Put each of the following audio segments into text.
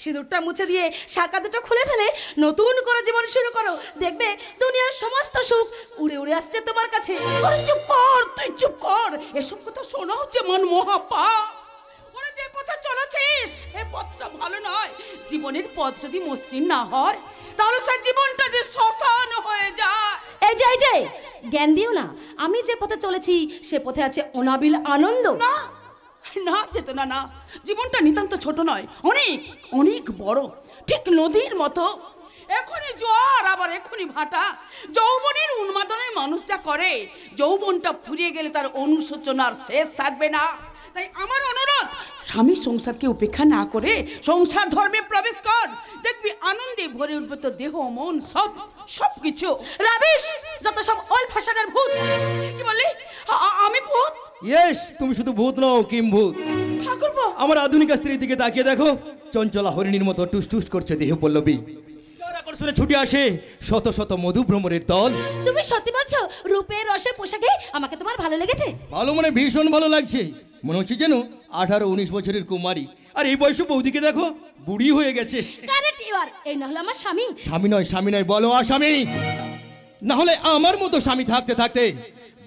সিঁদুরটা মুছে দিয়ে শাখা দুটো খুলে ফেলে নতুন করে জীবন শুরু করো। দেখবে দুনিয়ার সমস্ত সুখ উড়ে উড়ে আসছে তোমার কাছে। চুপ কর, তুই চুপ কর। এসব কথা শোনা হচ্ছে মন মহাপা। ওরা যে পথে চলেছিস সে পথটা ভালো নয়। জীবনের পথ যদি মসৃণ না হয় তাহলে সে জীবনটা যে শ্মশান হয়ে যায়। এই যে জ্ঞান দিও না। আমি যে পথে চলেছি সে পথে আছে অনাবিল আনন্দ। না না চেতনা না, জীবনটা নিতান্ত ছোট নয়, অনেক অনেক বড়, ঠিক নদীর মতো। এখনই জোয়ার আবার এখনই ভাটা। যৌবনের উন্মাদনায় মানুষ যা করে, যৌবনটা ফুরিয়ে গেলে তার অনুশোচনার শেষ থাকবে না। তাই আমার অনুরোধ, স্বামীর সংসারকে উপেক্ষা না করে সংসার ধর্মে প্রবেশ কর। দেখবি আনন্দে ভরে উঠবে তো দেহ মন সব কিছু। রাবিশ, যত সব ওল্ড ফ্যাশনের ভূত। কি বললি? আমি ভূত? ইয়েস, তুমি শুধু ভূত নও, কিম্ভূত। ঠাকুরপো, আমার আধুনিক স্ত্রীর দিকে তাকিয়ে দেখো, চঞ্চলা হরিণীর মতো টুস টুস করছে দেহ পল্লবী। আকর্ষণে ছুটে আসে শত শত মধুভ্রমরের দল। তুমি সত্যি বলছো? রূপের রসে পোশাকে আমাকে তোমার ভালো লেগেছে? ভালো, মানে ভীষণ ভালো লাগছে। মনে হচ্ছে যেন 18-19 বছরের কুমারী, আর এই বয়সে বৌদিকে দেখো বুড়ি হয়ে গেছে। Correct you are. এই না হলো আমার স্বামী। স্বামী নয় বলো আসামি। না হলে আমার মতো স্বামী থাকতে থাকতে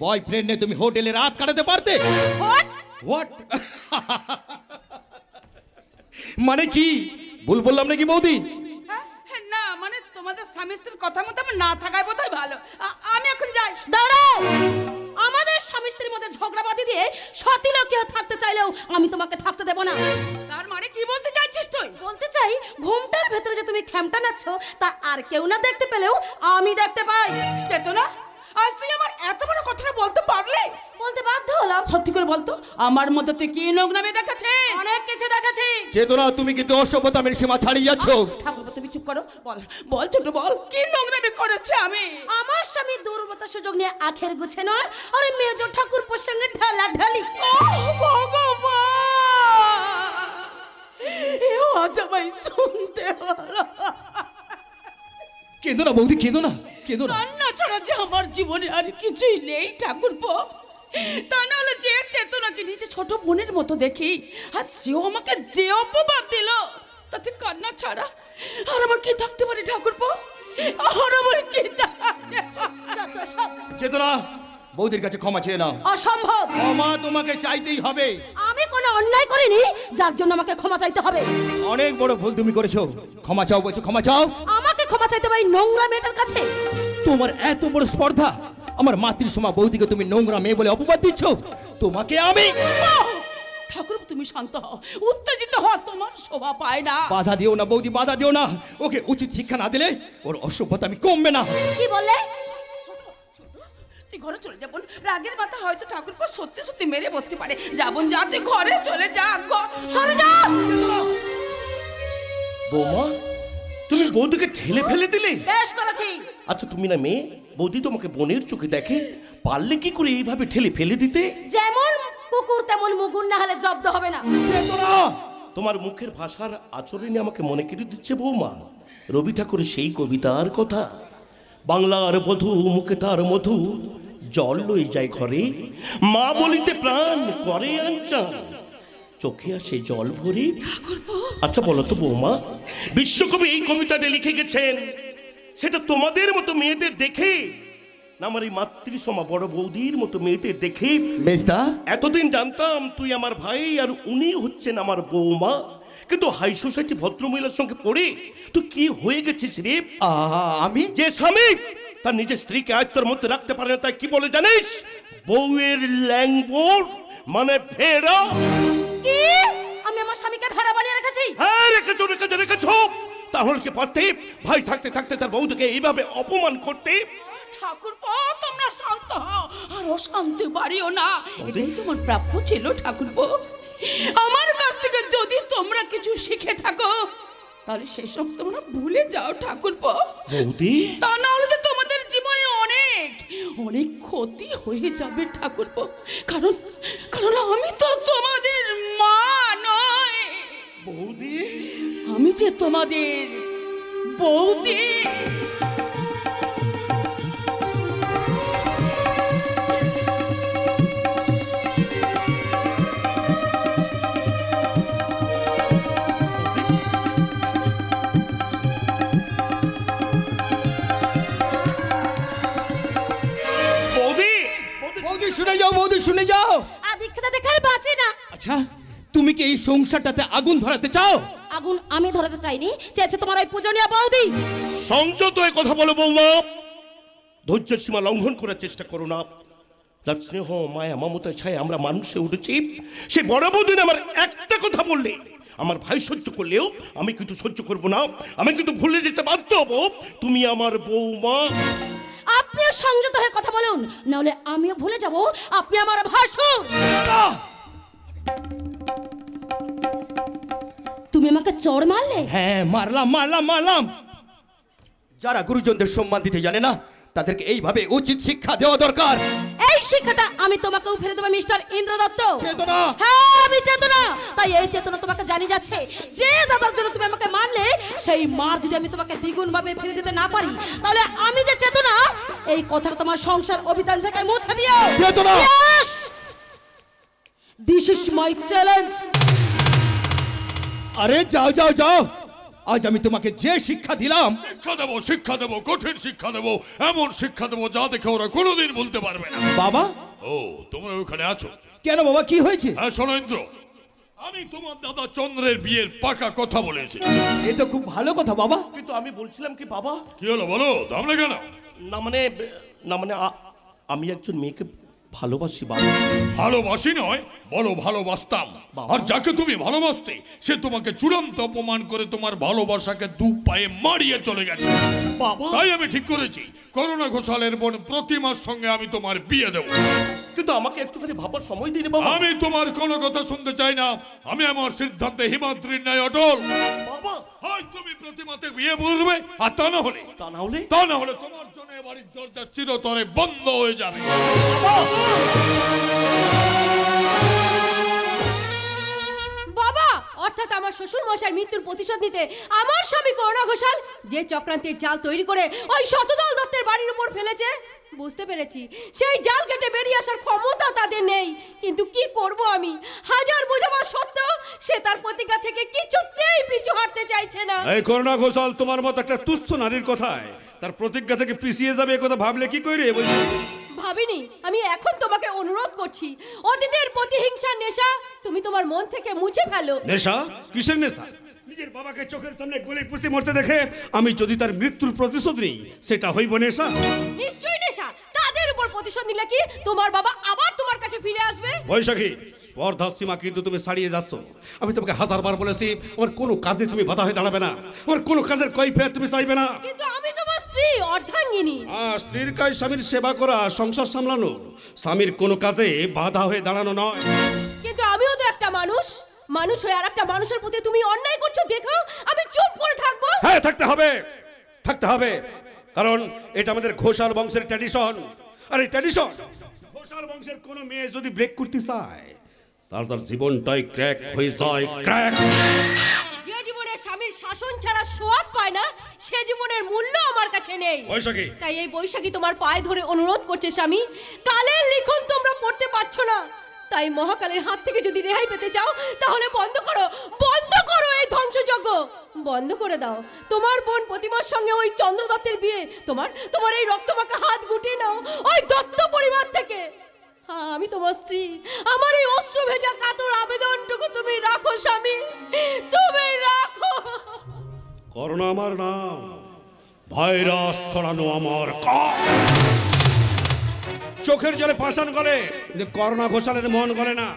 বয়ফ্রেন্ড নিয়ে তুমি হোটেলে রাত কাটাতে পারতে। হোয়াট মানে কি ভুল বললাম নাকি বৌদি? না মানে তোমাদের স্বামী স্ত্রীর কথা মতো আমার না থাকাই বোধহয় ভালো। আমি এখন যাই। দাঁড়াও, আমাদের স্বামী স্ত্রীর মধ্যে ঝগড়া বাঁধি দিয়ে সতী লোক কেউ থাকতে চাইলেও আমি তোমাকে থাকতে দেব না। তার মানে কি বলতে চাইছিস তুই? বলতে চাই, ঘুমটার ভেতরে যে তুমি খেমটা নাচ্ছ তা আর কেউ না দেখতে পেলেও আমি দেখতে পাই। চেতনা, আজ তুই আমার এত বড় কথাটা বলতে পারলে? বলতে বাধ্য হলাম। সত্যি করে বলতো, আমার মধ্যে তুই কি নোংরামি দেখাচ্ছিস? অনেক কিছু দেখাচ্ছি। চেতনা, তুমি কিন্তু অসভ্যতামের সীমা ছাড়িয়ে যাচ্ছ। ঠাকুরপো, তুমি চুপ করো। বল ছোট, বল কি নোংরামি করেছে আমি? আমার স্বামী দুর্বলতা সুযোগ নিয়ে আখের গুছে নয়, আর মেজো ঠাকুরপোর সঙ্গে ঢালাঢালি। ভগবান, শুনতে হলো। কেঁদো না বৌদি, কেঁদো না। কান্না ছাড়া যে আমার জীবনে আর কিছুই নেই ঠাকুরপো। তা না হলে যে চেতনাকে নিজে ছোট বোনের মতো দেখি, আর সেও আমাকে যে অপবাদ দিল, তাতে কান্না ছাড়া আর আমার কি থাকতে পারে ঠাকুরপো? আর আমার কি যত সব। চেতনা, বৌদির কাছে ক্ষমা চেয়ে নাও। অসম্ভব। ক্ষমা তোমাকে চাইতেই হবে। আমি কোনো অন্যায় করিনি যার জন্য আমাকে ক্ষমা চাইতে হবে। অনেক বড় ভুল তুমি করেছো। ক্ষমা চাও বলছো, ক্ষমা চাও। আমাকে ক্ষমা চাইতে হবে নোংরা মেয়েটার কাছে? তোমার এত বড় স্পর্ধা, আমার মাতৃসমা বৌদিকে তুমি নোংরা মেয়ে বলে অপবাদ দিচ্ছ। তোমাকে আমি। ঠাকুর, তুমি শান্ত হও, উত্তেজিত হও, তোমার শোভা পায় না। বাধা দিও না বৌদি, বাধা দিও না। ওকে উচিত শিক্ষা না দিলে ওর অসভ্যতা আমি কমবে না। কি বললে? তুই ঘরে চলে যাবো। রাগের মাথা হয়তো ঠাকুরপো সত্যি সত্যি মেরে বসতে পারে। যাবন, যা, তুই ঘরে চলে যা। সরে যা। বৌমা, তুমি বৌদিকে ঠেলে ফেলে দিলে? বেশ করেছি। আচ্ছা, তুমি না মেয়ে, বৌদি তোমাকে বোনের চোখে দেখে, পারলে কি করে এইভাবে ঠেলে ফেলে দিতে? যেমন কুকুর তেমন মুগুর না হলে জব্দ হবে না। তোমার মুখের ভাষার আচরণে আমাকে মনে করে দিচ্ছে বৌমা রবি ঠাকুরের সেই কবিতার কথা। বাংলার বধূ মুখে তার মধু, জল লই যায় ঘরে, মা বলিতে প্রাণ করে আনচান, চোখে আসে জল ভরে। আচ্ছা বলো তো বৌমা, বিশ্বকবি এই কবিতাটা লিখে গেছেন, সেটা তোমাদের মতো মেয়েদের দেখে না আমার এই মাতৃসমা বড় বৌদির মতো মেয়েদের দেখে? মেজদা, এতদিন জানতাম তুই আমার ভাই আর উনি হচ্ছেন আমার বৌমা, কিন্তু হাই সোসাইটি ভদ্রমহিলার সঙ্গে পড়ে তুই কি হয়ে গেছিস রে? আমি যে স্বামী তার নিজের স্ত্রীকে আয়ত্তের মধ্যে রাখতে পারে না, তাই কি বলে জানিস? বউয়ের ল্যাংবোর মানে ভেড়া। কি? আমি আমার স্বামীকে ভেড়া বানিয়ে রেখেছি? হ্যাঁ, রেখেছো। তাহলে কি পারতে ভাই থাকতে থাকতে তার বউদিকে এইভাবে অপমান করতে? ঠাকুরপো, তোমরা শান্ত হও, আর অশান্তি বাড়িও না। এটাই তোমার প্রাপ্য ছিল ঠাকুরপো। আমার কাছ থেকে যদি তোমরা কিছু শিখে থাকো তাহলে সেসব তোমরা ভুলে যাও ঠাকুরপো। বৌদি, তা না হলে যে তোমাদের জীবনে অনেক অনেক ক্ষতি হয়ে যাবে ঠাকুরপো। কারণ আমি তো তোমাদের মা নয় বৌদি, আমি যে তোমাদের বৌদি। শুনে যাও। আদিক্ষেতা দেখার বাঁচে না। আচ্ছা, তুমি কি এই সংসারটাতে আগুন ধরাতে চাও? আগুন আমি ধরাতে চাইনি, চেয়েছে তোমার ওই পূজনীয় বৌদি। সংযত হয়ে কথা বলো বৌমা। ধৈর্যের সীমা লঙ্ঘন করার চেষ্টা করো না। যার স্নেহ মায়া মমতায় ছায় আমরা মানুষে উঠেছি, সে বড় বৌদিন আমার একটা কথা বললে আমার ভাই সহ্য করলেও আমি কিন্তু সহ্য করব না। আমি কিন্তু ভুলে যেতে বাধ্য হব। তুমি আমার বৌমা। আপনিও সংযত হয়ে কথা বলুন, নাহলে আমিও ভুলে যাব আপনি আমার ভাসুর। তুমি আমাকে চড় মারলে? হ্যাঁ, মারলাম মারলাম মারলাম। যারা গুরুজনদের সম্মান দিতে জানে না, তাদেরকে এইভাবে উচিত শিক্ষা দেওয়া দরকার। এই শিক্ষাটা আমি তোমাকেও ফেলে দেবো মিস্টার ইন্দ্র দত্ত। চেতনা। হ্যাঁ, আমি চেতনা। তাই এই চেতনা তোমাকে জানিয়ে যাচ্ছে, যে দাদার জন্য তুমি আমাকে মারলে, সেই মার যদি আমি তোমাকে দ্বিগুণ ভাবে ফিরে দিতে না পারি, তাহলে আমি যে চেতনা, এই কথাটা তোমার সংসার অভিযান থেকে মুছে দিও। চেতনা। This is my challenge. আরে যাও যাও যাও, আজ আমি তোমাকে যে শিক্ষা দিলাম। শিক্ষা দেবো, কঠিন শিক্ষা দেবো, এমন শিক্ষা দেবো যা দেখে ওরা কোনোদিন বলতে পারবে না। বাবা। ও, তোমরা ওখানে আছো? কেন বাবা, কি হয়েছে? হ্যাঁ শোনো ইন্দ্র, আমি তোমার দাদা চন্দ্রের বিয়ের পাকা কথা বলেছি। এ তো খুব ভালো কথা বাবা। কিন্তু আমি বলছিলাম কি বাবা, কি হলো বলো, থামলে কেন? না মানে আমি একজন মেয়েকে ভালোবাসি বাবা। ভালোবাসি নয়, বলো ভালোবাসতাম। আর যাকে তুমি ভালোবাসতে, সে তোমাকে চূড়ান্ত অপমান করে তোমার ভালোবাসাকে দু পায়ে মারিয়ে চলে গেছে বাবা। তাই আমি ঠিক করেছি, করুণা ঘোষালের বোন প্রতিমার সঙ্গে আমি তোমার বিয়ে দেবো। কিন্তু আমাকে একটুখানি ভাবার সময় দিন বাবা। আমি তোমার কোনো কথা শুনতে চাই না। আমি আমার সিদ্ধান্তে হিমাদ্রির ন্যায় অটল। বাবা, হয় তুমি প্রতিমাতে বিয়ে করবে, আর তা না হলে তোমার জন্য এ বাড়ির দরজা চিরতরে বন্ধ হয়ে যাবে। বাবা, অর্থাৎ আমার শ্বশুর মশাইয়ের মৃত্যুর প্রতিশোধ নিতে আমার স্বামী করুণা ঘোষাল যে চক্রান্তের জাল তৈরি করে ওই শতদল দত্তের বাড়ির উপর ফেলেছে, বুঝতে পেরেছি সেই জাল কেটে বেরিয়ে আসার ক্ষমতা তাদের নেই। কিন্তু কি করব আমি? হাজার বোঝাবার সত্ত্বেও সে তার প্রতিজ্ঞা থেকে কিছুতেই পিছু হাঁটতে চাইছে না। এই করুণা ঘোষাল তোমার মতো একটা তুচ্ছ নারীর কথায় তার প্রতিজ্ঞা থেকে পিছিয়ে যাবে, এ কথা ভাবলে কি করে? ভাবিনি। আমি এখন তোমাকে অনুরোধ করছি, অতীতের প্রতিহিংসার নেশা তুমি তোমার মন থেকে মুছে ফেলো। নেশা? কিসের নেশা? নিজের বাবাকে চোখের সামনে গলে পুষে মরতে দেখে আমি যদি তার মৃত্যুর প্রতিশোধ নিই, সেটা হইব নেশা? নিশ্চয়ই নেশা। তাদের উপর প্রতিশোধ নিলে কি তোমার বাবা আবার তোমার কাছে ফিরে আসবে? বৈশাখী, স্পর্ধার সীমা কিন্তু তুমি ছাড়িয়ে যাচ্ছ। আমি তোমাকে হাজারবার বলেছি, আমার কোনো কাজে তুমি বাধা হয়ে দাঁড়াবে না, আমার কোনো কাজের কৈফিয়ত তুমি চাইবে না। কিন্তু আমি তোমার স্ত্রী, অর্ধাঙ্গিনী। স্ত্রীর কাজ স্বামীর সেবা করা, সংসার সামলানো, স্বামীর কোনো কাজে বাধা হয়ে দাঁড়ানো নয়। কিন্তু আমিও তো একটা মানুষ, মানুষ হয়ে আর একটা মানুষের প্রতি তুমি অন্যায় করছো দেখো আমি চুপ করে থাকবো? হ্যাঁ, থাকতে হবে, কারণ এটা আমাদের ঘোষাল বংশের ট্র্যাডিশন। আর এই ট্র্যাডিশন ঘোষাল বংশের কোনো মেয়ে যদি ব্রেক করতে চায়, তার জীবনটাই ক্র্যাক হয়ে যায়, ক্র্যাক। যে জীবনে স্বামীর শাসন ছাড়া সোয়াদ পায় না, সে জীবনের মূল্য আমার কাছে নেই। বৈশাখী, তাই এই বৈশাখী তোমার পায়ে ধরে অনুরোধ করছে স্বামী, কালের লিখন তোমরা পড়তে পারছো না, তাই মহাকালের হাত থেকে যদি রেহাই পেতে চাও, তাহলে বন্ধ করো এই ধ্বংসযজ্ঞ, বন্ধ করে দাও। তোমার বোন প্রতিমার সঙ্গে ওই চন্দ্র দত্তের বিয়ে, তোমার এই রক্তমাখা হাত গুটিয়ে নাও ওই দত্ত পরিবার থেকে। হ্যাঁ, আমি তোমার স্ত্রী, আমার এই অশ্রু ভেজা কাতর আবেদনটুকু তুমি রাখো স্বামী, তুমি রাখো। করোনা আমার নাম, ভাইরাস ছড়ানো আমার কাজ। চোখের জলে পাষাণ গলে, করোনা ঘোষালের মন গলে না।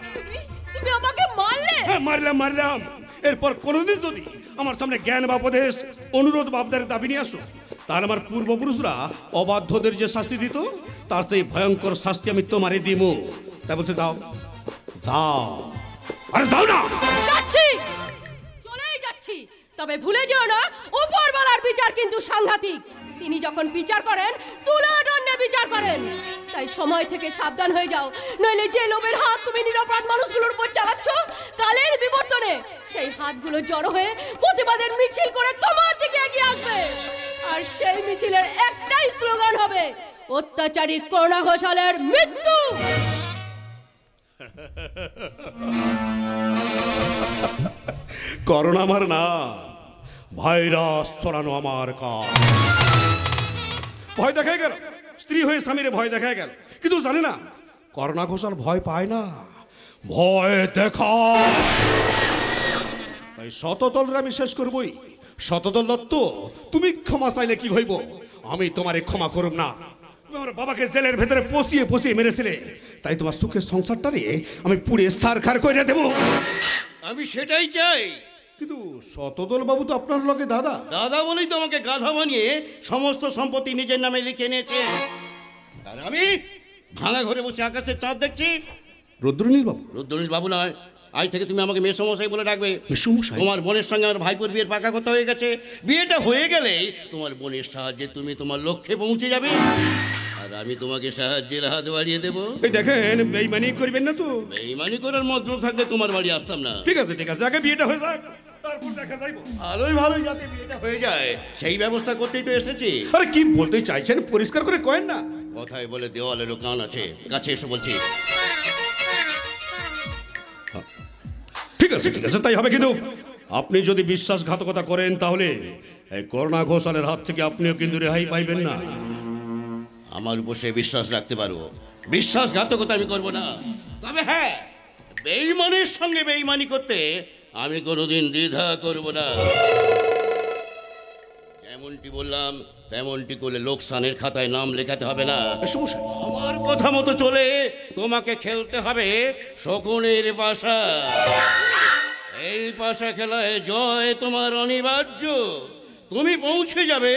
তুমি আমাকে মারলে? হ্যাঁ, মারলাম। এরপর কোনোদিন যদি আমার সামনে জ্ঞান বা উপদেশ, অনুরোধ বা আবদারের দাবি নিয়ে আসো, তাহলে আমার পূর্বপুরুষরা অবাধ্যদের যে শাস্তি দিত, তার সেই ভয়ঙ্কর শাস্তি আমি তোমারে দিব। তাই বলছে যাও। আরে যাও না। চলেই যাচ্ছি, তবে ভুলে যেও না উপরওয়ালার বিচার কিন্তু সাংঘাতিক। তিনি যখন বিচার করেন, তুলাদণ্ডে বিচার করেন। তাই সময় থেকে সাবধান হয়ে যাও, নইলে যে লোভের হাত তুমি নিরপরাধ মানুষগুলোর উপর চালাচ্ছ, কালের বিবর্তনে সেই হাতগুলো জড়ো হয়ে প্রতিবাদের মিছিল করে তোমার দিকে এগিয়ে আসবে। আর সেই মিছিলের একটাই স্লোগান হবে, অত্যাচারী করুণা ঘোষালের মৃত্যু। করোনা আমার নাম, ভাইরাস ছড়ানো আমার কাজ। ভয় দেখা গেল, স্ত্রী হয়ে স্বামীরে ভয় দেখা গেল, কিন্তু জানে না করোনা ঘোষাল ভয় পায় না, ভয় দেখা। তাই শতদলরে আমি শেষ করবই। শতদল দত্ত, তুমি ক্ষমা চাইলে কি হইব? আমি তোমারে ক্ষমা করব না। তুমি আমার বাবাকে জেলের ভেতরে পচিয়ে পচিয়ে মেরেছিলে, তাই তোমার সুখের সংসারটারে আমি পুড়ে সারখার করে দেব। আমি সেটাই চাই। কিন্তু শতদল বাবু তো আপনার লগে দাদা। দাদা বলেই তো আমাকে গাধা বানিয়ে সমস্ত সম্পত্তি নিজের নামে লিখে নিয়েছে। আর আমি ভাঙা ঘরে বসে আকাশের চাঁদ দেখছি। রুদ্রনীল বাবু? রুদ্রনীল বাবু নয়, আজ থেকে তুমি আমাকে মেসমশাই বলে ডাকবে। মেসমশাই? তোমার বোনের সঙ্গে আমার ভাইপোর বিয়ের পাকা কথা হয়ে গেছে। বিয়েটা হয়ে গেলেই তোমার বোনের সাহায্যে তুমি তোমার লক্ষ্যে পৌঁছে যাবে, আর আমি তোমাকে সাহায্যের হাত বাড়িয়ে দেবো। এই দেখেন, বেইমানি করবেন না তো। বেইমানি করার মন্ত্র থাকলে তোমার বাড়ি আসতাম না। ঠিক আছে ঠিক আছে, আগে বিয়েটা হয়ে যাক, তারপর দেখা যাইব। ভালোই যাতে বিয়েটা হয়ে যায় সেই ব্যবস্থা করতেই তো এসেছি। আরে কি বলতে চাইছেন পরিষ্কার করে কয়েন না। কথায় বলে দেওয়ালেরও কান আছে, কাছে এসে বলছি। ঠিক আছে ঠিক আছে, তাই হবে। কিন্তু আপনি যদি বিশ্বাসঘাতকতা করেন তাহলে এই করোনা ঘোষালের হাত থেকে আপনিও কিন্তু রেহাই পাইবেন না। আমার উপর সে বিশ্বাস রাখতে পারবো। বিশ্বাসঘাতকতা আমি করব না, তবে হ্যাঁ, বেঈমানের সঙ্গে বেঈমানি করতে আমি কোনোদিন দ্বিধা করব না। যেমনটি বললাম তেমনটি করলে লোকসানের খাতায় নাম লেখাতে হবে না। আমার কথা মতো চলে তোমাকে খেলতে হবে শকুনের পাশা। এই পাশা খেলায় জয় তোমার অনিবার্য। তুমি পৌঁছে যাবে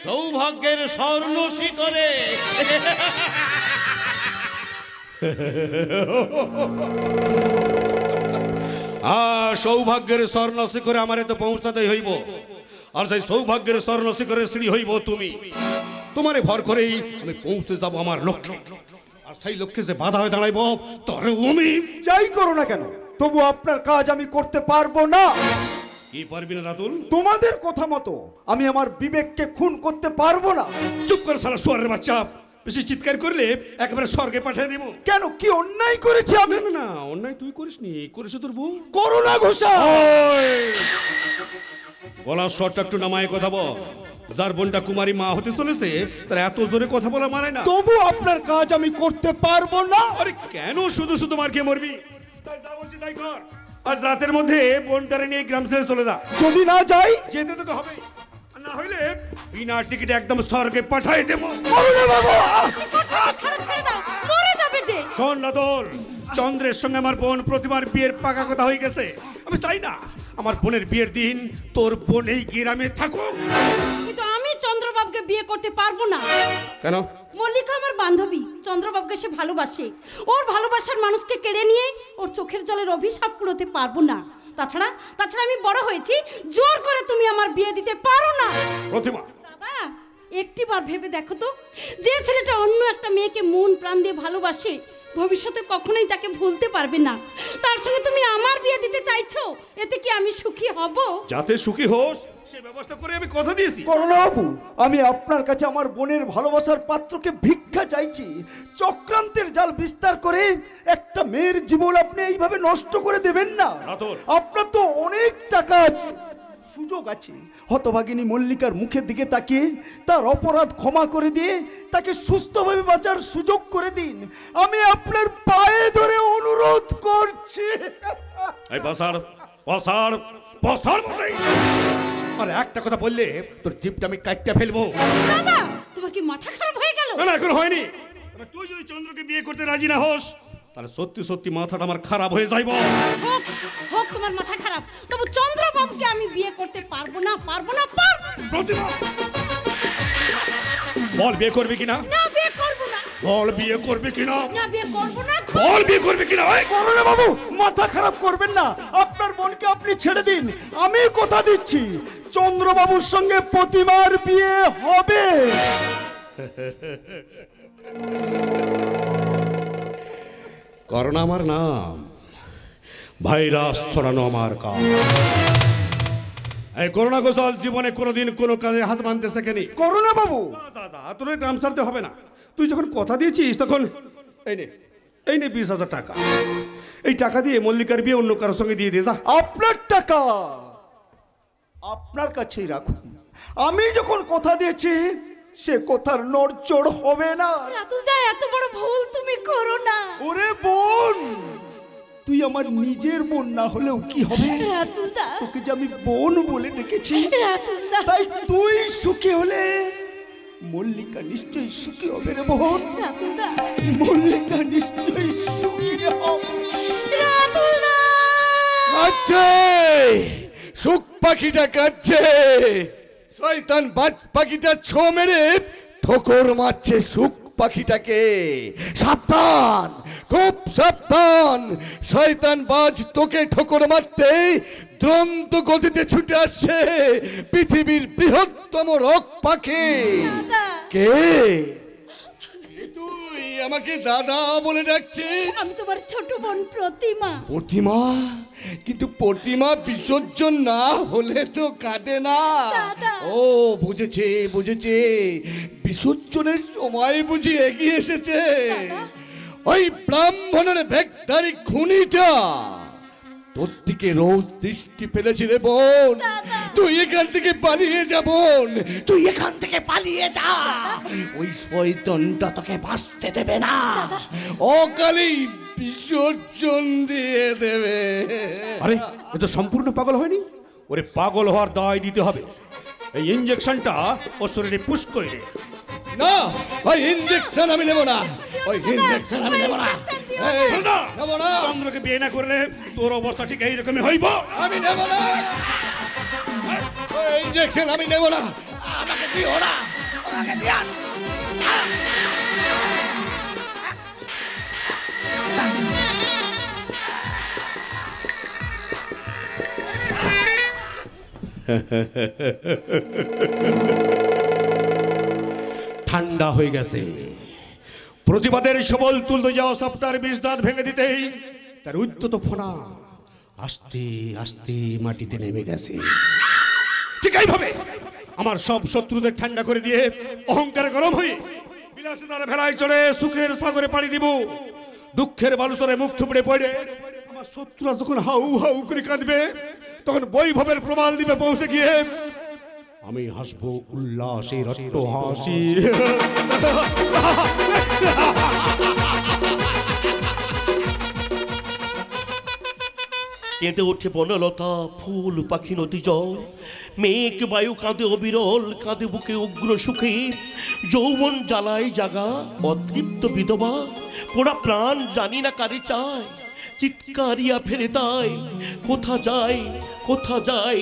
সৌভাগ্যের স্বর্ণ শিখরে। সৌভাগ্যের স্বর্ণ শিখরে আমারে তো পৌঁছাতেই হইব, আর সেই সৌভাগ্যের স্বর্ণ শিখরের সিঁড়ি হইব তুমি। তোমারে ভর করেই আমি পৌঁছে যাব আমার লক্ষ্যে, আর সেই লক্ষ্যে যে বাধা হয়ে দাঁড়াইব তরে আমি যাই করো না কেন, তবু আপনার কাজ আমি করতে পারবো না। কি পারবি না রাতুল? তোমাদের কথা মতো আমি আমার বিবেককে খুন করতে পারবো না। চুপ করে শালা শুয়ারের বাচ্চা, বেশি চিৎকার করলে একেবারে স্বর্গে পাঠিয়ে দেব। কেন, কি অন্যায় করেছি আমি? না না, অন্যায় তুই করিসনি, করেছে তোর বউ। করোনা ঘোষা, গলার স্বরটা একটু নামায় কথা বল। যার বোনটা কুমারী মা হতে চলেছে তার এত জোরে কথা বলা মানে না। তবু আপনার কাজ আমি করতে পারবো না। আরে কেন শুধু শুধু মার খেয়ে মরবি? তাই যা বলছি তাই কর। আজ রাতের মধ্যে বোনটারে নিয়ে গ্রাম ছেড়ে চলে যা। যদি না যাই? যেতে তোকে হবে, না হইলে বিনা টিকিটে একদম স্বর্গে পাঠাই দেবো। করোনা বাবু, ছেড়ে দাও, মরে যাবে যে। শোন রাতুল, চন্দ্রের সঙ্গে আমার বোন প্রতিমার বিয়ের পাকা কথা হয়ে গেছে। আমি চাই না আমার বোনের বিয়ের দিন তোর বোন এই গ্রামে থাকুক। কিন্তু আমি চন্দ্রবাবুকে বিয়ে করতে পারবো না। কেন? মল্লিকা আমার বান্ধবী, চন্দ্রবাবুকে সে ভালোবাসে। ওর ভালোবাসার মানুষকে কেড়ে নিয়ে ওর চোখের জলের অভিশাপ কুড়োতে পারবো না। তাছাড়া আমি বড় হয়েছি, জোর করে তুমি আমার বিয়ে দিতে পারো না। প্রতিমা, দাদা একটিবার ভেবে দেখো তো, যে ছেলেটা অন্য একটা মেয়েকে মন প্রাণ দিয়ে ভালোবাসে, ভবিষ্যতে কখনোই তাকে ভুলতে পারবে না। তার সঙ্গে তুমি আমার বিয়ে দিতে চাইছো, এতে কি আমি সুখী হব? যাতে সুখী হোস সে ব্যবস্থা করে আমি কথা দিয়েছি। করোনা বাবু, আমি আপনার কাছে আমার বোনের ভালোবাসার পাত্রকে ভিক্ষা চাইছি। চক্রান্তের জাল বিস্তার করে একটা মেয়ের জীবন আপনি এইভাবে নষ্ট করে দেবেন না। আপনার তো অনেক টাকা আছে, সুযোগ আছে। হতভাগিনী মল্লিকার মুখের দিকে তাকিয়ে তার অপরাধ ক্ষমা করে দিয়ে তাকে সুস্থভাবে বাঁচার সুযোগ করে দিন। আমি আপনার পায়ে ধরে অনুরোধ করছি। এই পাসার পাসার পাসার আর একটা কথা বললে তোর জিভটা আমি কাটতে ফেলবো। দাদা তোমার কি মাথা খারাপ হয়ে গেল? না এখন হয়নি। তুই যদি চন্দ্রকে বিয়ে করতে রাজি না হোস তাহলে সত্যি সত্যি মাথাটা আমার খারাপ হয়ে যাইব। হোক তোমার মাথা খারাপ, তবু চন্দ্রবাবুকে আমি বিয়ে করতে পারবো না। প্রতিমা, বল বিয়ে করবি কিনা? না, বিয়ে করবো না। বল বিয়ে করবি কিনা? না, বিয়ে করবো না। বল বিয়ে করবি কিনা? করোনা বাবু, মাথা খারাপ করবেন না। আপনার বোনকে আপনি ছেড়ে দিন। আমি কথা দিচ্ছি চন্দ্রবাবুর সঙ্গে প্রতিমার বিয়ে হবে। করোনা আমার নাম, ভাইরাস ছড়ানো আমার কাজ। এই করোনা ঘোষাল জীবনে কোনোদিন কোনো কাজে হাত বাঁধতে শেখেনি। করোনা বাবু, তোর গ্রাম ছাড়তে হবে না। তুই যখন কথা দিয়েছিস তখন এই নে 20,000 টাকা। এই টাকা দিয়ে মল্লিকার বিয়ে অন্য কারোর সঙ্গে দিয়ে দে যা। আপনার টাকা আপনার কাছেই রাখুন। আমি যখন কথা দিয়েছি সে কথার নড়চড় হবে না। রাতুলদা, এত বড় ভুল তুমি করো না। ওরে বোন, তুই আমার নিজের বোন না হলেও কি হবে? রাতুলদা, তোকে যে আমি বোন বলে ডেকেছি, রাতুলদা, তাই তুই সুখী হলে মল্লিকা নিশ্চয়ই সুখী হবে রে বোন। রাতুলদা, মল্লিকা নিশ্চয়ই সুখী হবে। রাতুলদা। কাঁদছে, সুখ পাখিটা কাঁদছে। শয়তান বাজ পাখিটা ছো মেরে ঠোকর মারছে সুখ পাখিটাকে। সাবধান, খুব সাবধান। শয়তান বাজ তোকে ঠোকর মারতে দ্রন্ত গতিতে ছুটে আসছে পৃথিবীর বৃহত্তম রক পাখি। কে তুই? আমাকে দাদা বলে ডাকছিস? আমি তোমার ছোট বোন প্রতিমা। প্রতিমা? কিন্তু প্রতিমা বিসর্জন না হলে তো কাঁদে না। ও বুঝেছে, বুঝেছে, বিসর্জনের সময় বুঝি এগিয়ে এসেছে। ওই ব্রাহ্মণের ভেকধারী খুনিটা তোর দিকে রোজ দৃষ্টি ফেলেছে রে বোন। তুই এখান থেকে পালিয়ে যা বোন, তুই এখান থেকে পালিয়ে যা। ওই শয়তানটা তোকে বাঁচতে দেবে না, অকালেই বিসর্জন দিয়ে দেবে। আরে এ তো সম্পূর্ণ পাগল হয়নি। ওরে পাগল হওয়ার দায় দিতে হবে। এই ইঞ্জেকশনটা ওর শরীরে পুশ করে দে। না, ওই ইঞ্জেকশন আমি নেব না, ওই ইঞ্জেকশন আমি নেব না। এই, নেব না। চন্দ্রকে বিয়ে না করলে তোর অবস্থা ঠিক এইরকমই হইব। আমি নেব না, ওই ইঞ্জেকশন আমি নেব না। আমাকে দিও না, আমাকে দিও না। ঠান্ডা হয়ে গেছে। প্রতিবাদের সবল তুলতে যাওয়া সপ্তাহের বিষ দাঁত ভেঙে দিতেই তার উদ্যত ফোনা আস্তে আস্তে মাটিতে নেমে গেছে। ঠিক এইভাবে আমার সব শত্রুদের ঠান্ডা করে দিয়ে অহংকারে গরম হয়ে বিলাসিতার ভেলায় চড়ে সুখের সাগরে পাড়ি দিব। দুঃখের বালুচরে মুখ থুবড়ে পড়ে আমার শত্রুরা যখন হাউ হাউ করে কাঁদবে, তখন বৈভবের প্রবাল দিবে পৌঁছে গিয়ে আমি হাসবো উল্লাসের রট্ট হাসি। কেঁদে ওঠে বনলতা, ফুল পাখি নদী জল, মেঘ বায়ু কাঁদে অবিরল, কাঁদে বুকে উগ্র সুখে। যৌবন জ্বালায় জাগা অতৃপ্ত বিধবা, পোড়া প্রাণ জানি না কারে চায়, চিৎকারিয়া ফেরে তাই কোথা যায়, কোথা যায়,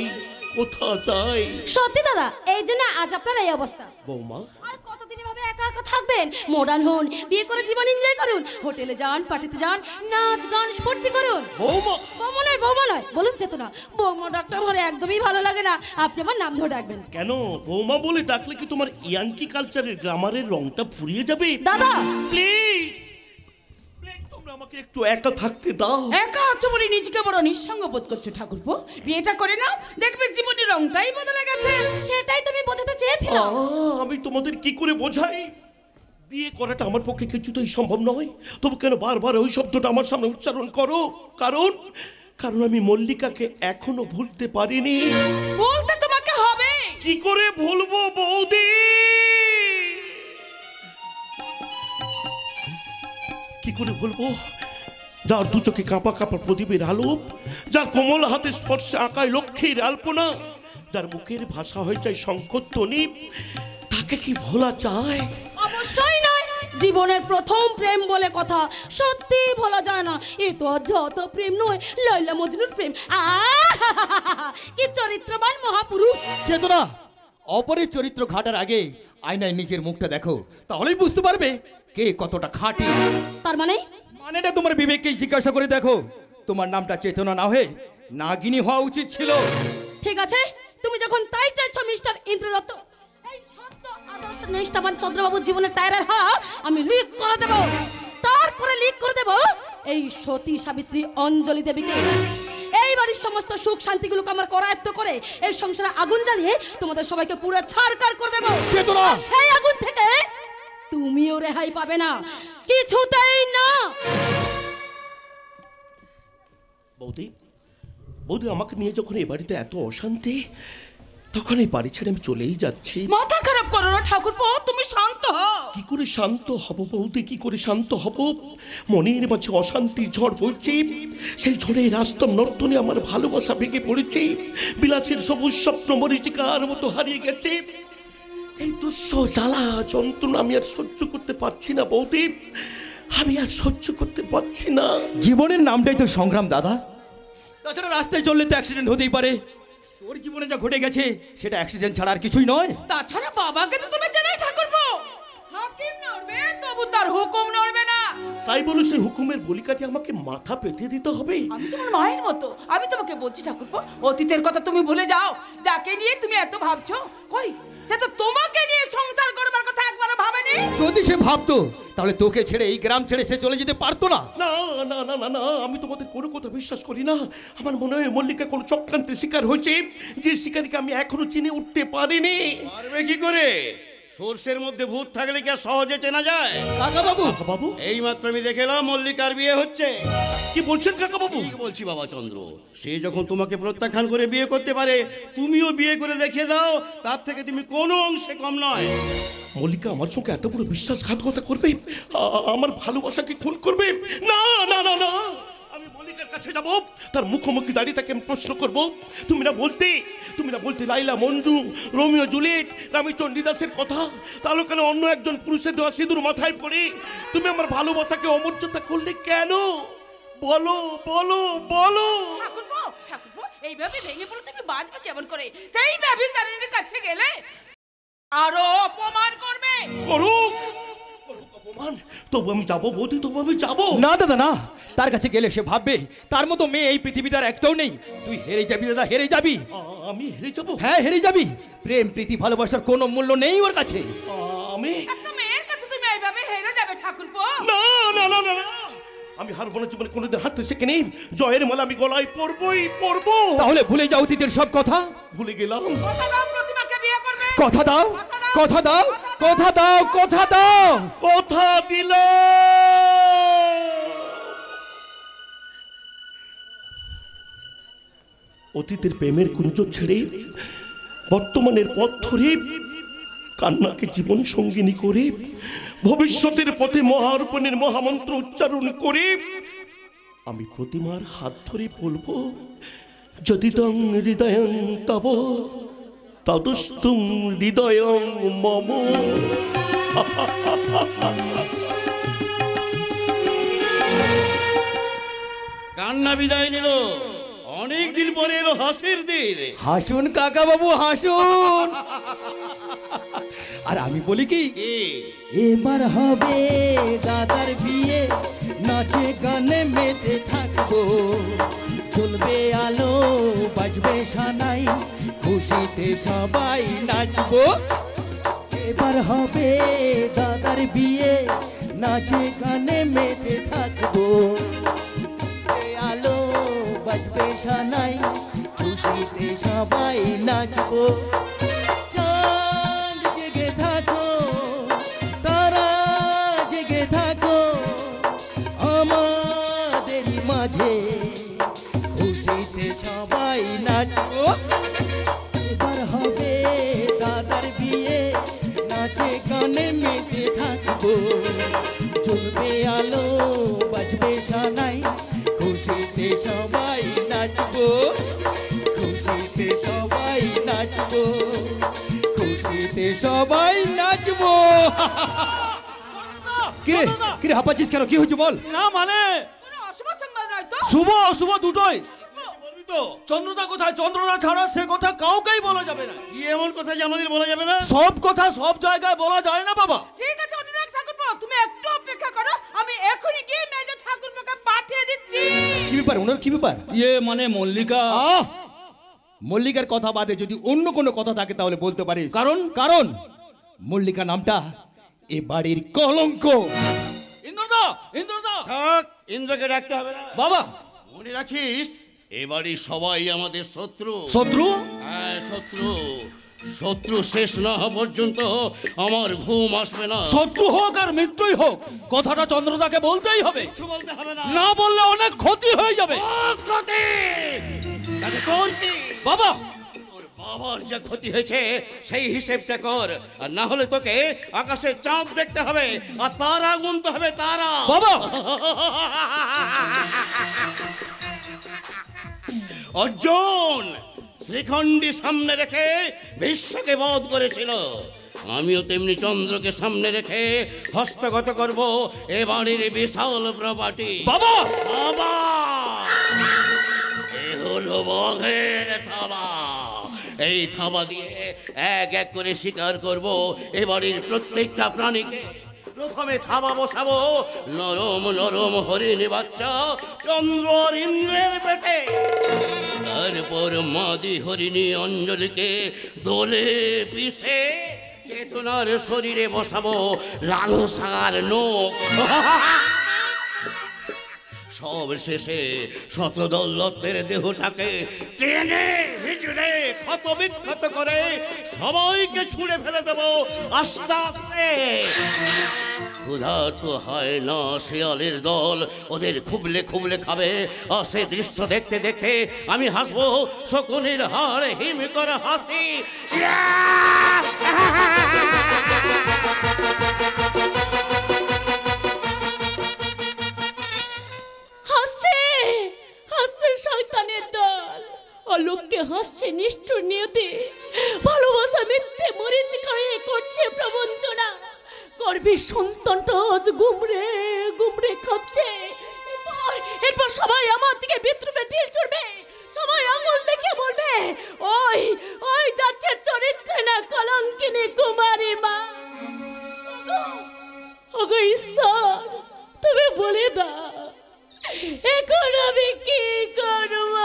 কোথা যায়। সত্যি দাদা, এই জন্য আজ আপনার এই অবস্থা। বৌমা, আর কতদিন এভাবে একা একা থাকবেন? মডার্ন হন, বিয়ে করে জীবন এনজয় করুন, হোটেলে যান, পার্টিতে যান, নাচ গান স্ফূর্তি করুন। বৌমা, বৌমা নয়, বলুন চেতনা। বৌমা ডাক্তার আমার একদমই ভালো লাগে না। আপনি আমার নাম ধরে ডাকবেন। কেন বৌমা বলে ডাকলে কি তোমার ইয়াঙ্কি কালচারের গ্রামারের রংটা ফুরিয়ে যাবে? দাদা প্লিজ, তোমরা আমাকে একটু একা থাকতে দাও। একা আছো বলে নিজেকে বড় নিঃসঙ্গ বোধ করছো ঠাকুরপো। বিয়েটা করে নাও, দেখবে জীবনের রংটাই বদলে গেছে। সেটাই তুমি বোঝাতে চেয়েছিলাম। আমি তোমাদের কি করে বোঝাই? বিয়ে করাটা আমার পক্ষে কিছুতেই সম্ভব নয়। তবু কেন বারবার ওই শব্দটা আমার সামনে উচ্চারণ করো? কারণ আমি মল্লিকাকে এখনো ভুলতে পারিনি। বলতে তোমাকে হবে। কি করে ভুলবো বৌদি? কি করে ভুলবো? যার দু চোখে কাঁপা কাঁপা প্রদীপের আলো, যার কোমল হাতে স্পর্শে আঁকায় লক্ষ্মীর আলপনা, যার মুখের ভাষা হয়ে যায় শঙ্খধ্বনি, তাকে কি ভোলা যায়? অবশ্যই নয়। জীবনের প্রথম প্রেম বলে কথা, সত্যি ভোলা যায় না। এ তো যত প্রেম নয়, লাইলা মজনুর প্রেম। কি চরিত্রবান মহাপুরুষ। চেতনা, অপরের চরিত্র ঘাটার আগে আয়নায় নিজের মুখটা দেখো, তাহলেই বুঝতে পারবে কে কতটা খাঁটি। তার মানে? মানেটা তোমার বিবেককে জিজ্ঞাসা করে দেখো। তোমার নামটা চেতনা না হয়ে নাগিনী হওয়া উচিত ছিল। ঠিক আছে, তুমি যখন তাই চাইছো মিস্টার ইন্দ্রদত্ত, এই সত্য আদর্শ নিষ্ঠাবান চন্দ্রবাবুর জীবনের টায়ারের হার আমি লিক করে দেব। তারপরে লিক করে দেব এই সতী সাবিত্রী অঞ্জলি দেবীকে। এই বাড়ির সমস্ত সুখ শান্তিগুলোকে আমার করায়ত্ত করে এই সংসারে আগুন জ্বালিয়ে তোমাদের সবাইকে পুরো ছাড়খাড় করে দেব। চেতনা! আর সেই আগুন থেকে তুমিও রেহাই পাবে না, কিছুতেই না। বৌদি, আমাকে নিয়ে যখন এ বাড়িতে এত অশান্তি, তখন এই বাড়ি ছেড়ে আমি চলেই যাচ্ছি। মাথা খারাপ করো না ঠাকুরপো, তুমি শান্ত হও। কি করে শান্ত হব বৌদি, কি করে শান্ত হব? মনের মাঝে অশান্তি ঝড় বইছে, সেই ঝড়ে রাস্তম নর্তনে আমার ভালোবাসা ভেঙে পড়েছে, বিলাসের সবুজ স্বপ্ন মরীচিকার মতো হারিয়ে গেছে। এই দুঃস জ্বালা যন্ত্রণা আমি আর সহ্য করতে পারছি না বৌদি, আমি আর সহ্য করতে পারছি না। জীবনের নামটাই তো সংগ্রাম দাদা, তাছাড়া রাস্তায় চললে তো অ্যাক্সিডেন্ট হতেই পারে। তোর জীবনে যা ঘটে গেছে সেটা অ্যাক্সিডেন্ট ছাড়া আর কিছুই নয়। তাছাড়া বাবাকে তো তুমি জানাই ঠাকুরপো, হাকিম নড়বে তবু তার হুকুম নড়বে না। তাই বলো সেই হুকুমের বলিকাটি আমাকে মাথা পেতে দিতে হবে? আমি তোমার মায়ের মতো, আমি তোমাকে বলছি ঠাকুরপো, অতীতের কথা তুমি ভুলে যাও। যাকে নিয়ে তুমি এত ভাবছো, কই সে তো তোমাকে নিয়ে সংসার করবার কথা একবারও ভাবেনি। যদি সে ভাবতো তাহলে তোকে ছেড়ে এই গ্রাম ছেড়ে সে চলে যেতে পারতো না। না না না না না, আমি তোমাদের কোনো কথা বিশ্বাস করি না। আমার মনে হয় মল্লিকা কোনো চক্রান্তের শিকার হয়েছে, যে শিকারীকে আমি এখনো চিনে উঠতে পারিনি। পারবে কি করে? সর্ষের মধ্যে ভূত থাকলে কি আর সহজে চেনা যায়? কাকা বাবু, এই মাত্র আমি দেখলাম মল্লিকার বিয়ে হচ্ছে। কি বলছেন কাকা বাবু? ঠিক বলছি বাবা চন্দ্র, সে যখন তোমাকে প্রত্যাখ্যান করে বিয়ে করতে পারে, তুমিও বিয়ে করে দেখিয়ে দাও, তার থেকে তুমি কোনো অংশে কম নয়। মল্লিকা আমার সঙ্গে এত বড় বিশ্বাসঘাতকতা করবে, আমার ভালোবাসাকে খুন করবে? না না না না, আমি মল্লিকার কাছে যাব, তার মুখোমুখি দাঁড়িয়ে তাকে আমি প্রশ্ন করব, তুমি না বলতে লাইলা মঞ্জু, রোমিও জুলিয়েট, রামী চণ্ডীদাসের কথা, তাহলে কেন অন্য একজন পুরুষের দেওয়া সিঁদুর মাথায় পড়ে তুমি আমার ভালোবাসাকে অমর্যাদা করলে কেন? বলো বলো বলো। ঠাকুরপো, এইভাবে ভেঙে পড়লে তুমি বাঁচবে কেমন করে? সেই ব্যভিচারিণীর কাছে গেলে আরো অপমান করবে। করুক অপমান, তবু আমি যাবো বৌদি, তবু আমি যাবো। না দাদা না, তার কাছে গেলে সে ভাববে তার মতো মেয়ে এই পৃথিবীতে আর একটাও নেই। তুই হেরে যাবি দাদা, হেরে যাবি। আমি হেরে যাবো? হ্যাঁ হেরে যাবি। প্রেম প্রীতি ভালোবাসার কোনো মূল্য নেই ওর কাছে। আমি একটা মেয়ের কাছে তুমি এইভাবে হেরে যাবে ঠাকুরপো? না না না না, আমি হারবো না, জীবনে কোনোদিন হারতে শেখেনি। জয়ের মালা আমি গলায় পরবো। তাহলে ভুলে যাও অতীতের সব কথা। ভুলে গেলাম। কথা দাও প্রতিমাকে বিয়ে করবে। কথা দাও, কথা দাও, কথা দাও, কথা দাও। কথা দিল। অতীতের প্রেমের কুঞ্জ ছেড়ে বর্তমানের পথ ধরে কান্নাকে জীবন সঙ্গিনী করে ভবিষ্যতের পথে মহার্পণের মহামন্ত্র উচ্চারণ করে আমি প্রতিমার হাত ধরে বলবো, যদি তং হৃদয়ং তব তদস্তুং হৃদয়ং মম। কান্না বিদায় নিল, অনেক দিন পরে এলো হাসির দিন। হাসুন কাকা বাবু হাসুন। আর আমি বলি কি, এবার হবে দাদার বিয়ে, নাচে গানে মেতে থাকবো, চলবে আলো বাজবে সানাই, খুশিতে সবাই নাচবো। এবার হবে দাদার বিয়ে, নাচে গানে মেতে থাকবো, আলো বাজবে সানাই, খুশিতে সবাই নাচবো। চাঁদ জেগে থাকো, তারা জেগে থাকো আমাদেরই মাঝে, খুশিতে সবাই নাচবো। এবার হবে দাদার বিয়ে, নাচে গানে মেতে থাকবো, চলবে আলো বাজবে সানাই, খুশিতে সবাই নাচবো, খুশিতে সবাই নাচবো, খুশিতে সবাই নাচবো। কিরে কিরে হাঁপাচ্ছিস কেন? কি হয়েছে বল? না মানে কোনো অশুভ সংবাদ নয় তো? শুভ অশুভ দুটোই। বলবি তো? চন্দ্রদা কোথায়? চন্দ্রদা ছাড়া সে কথা কাউকেই বলা যাবে না। কি এমন কথা যে আমাদের বলা যাবে না? সব কথা সব জায়গায় বলা যায় না বাবা। ঠিক আছে অনুরাগ ঠাকুরপো, তুমি একটু অপেক্ষা করো, আমি এখনই গিয়ে মেজর ঠাকুরপোকে পাঠিয়ে দিচ্ছি। কি ব্যাপার ওনার, কি ব্যাপার? ইয়ে মানে মল্লিকা। মল্লিকার কথা বাদে যদি অন্য কোনো কথা থাকে তাহলে বলতে পারিস। কারণ? কারণ মল্লিকা নামটা এ বাড়ির কলঙ্ক। ইন্দ্রদা, ইন্দ্রদা। থাক, ইন্দ্রকে ডাকতে হবে না বাবা। মনে রাখিস, এবারে সবাই আমাদের শত্রু। শত্রু? হ্যাঁ শত্রু। শত্রু শেষ না হওয়া পর্যন্ত আমার ঘুম আসবে না। শত্রু হোক আর মিত্রই হোক, কথাটা চন্দ্রদাকে বলতেই হবে। কিছু বলতে হবে না। না বললে অনেক ক্ষতি হয়ে যাবে। ক্ষতি? তাতে তোর কি? বাবা, বাবার যা ক্ষতি হয়েছে সেই হিসেবটা কর, আর না হলে তোকে আকাশে চাঁদ দেখতে হবে আর তারা গুনতে হবে, তারা। বাবা অর্জুন শ্রীখণ্ডী সামনে রেখে বিশ্বকে বধ করেছিল, আমিও তেমনি চন্দ্রকে সামনে রেখে হস্তগত করব এ বাড়ির বিশাল প্রপার্টি। বাবা বাবা এ হলো বাঘের থাবা, এই থাবা দিয়ে এক এক করে শিকার করব এ বাড়ির প্রত্যেকটা প্রাণীকে। প্রথমে থাবা বসাবো নরম নরম হরিণ বাচ্চা চন্দ্র আর ইন্দ্রের পেটে, তারপর মাদি হরিণী অঞ্জলিকে দোলে পিষে চেতনার শরীরে বসাবো লালসার নোক। সব শেষে শতদল্লতের দেহটাকে টেনে হিজড়ে ক্ষত বিক্ষত করে সবাইকে ছুঁড়ে ফেলে দেব আস্তে আস্তে। ক্ষুধার্ত হয় না শিয়ালের দল, ওদের খুবলে খুবলে খাবে, আর সে দৃশ্য দেখতে দেখতে আমি হাসবো শকুনের হাড় হিম করে হাসি। শয়তানের দল অলোককে হাসছে নিষ্ঠুর নিয়তি, ভালোবাসা মিথ্যে মরিচিকা হয়ে করছে প্রবঞ্চনা, গর্ভের সন্তানটা আজ গুমরে গুমরে খাচ্ছে। এরপর সবাই আমার দিকে বিদ্রুপে ঢিল ছুড়বে, সবাই আঙুল দেখে বলবে ওই ওই যাচ্ছে চরিত্রে না কলঙ্কিনী কুমারী মা। ওগো ঈশ্বর তুমি বলে দাও এখন আমি কি করব?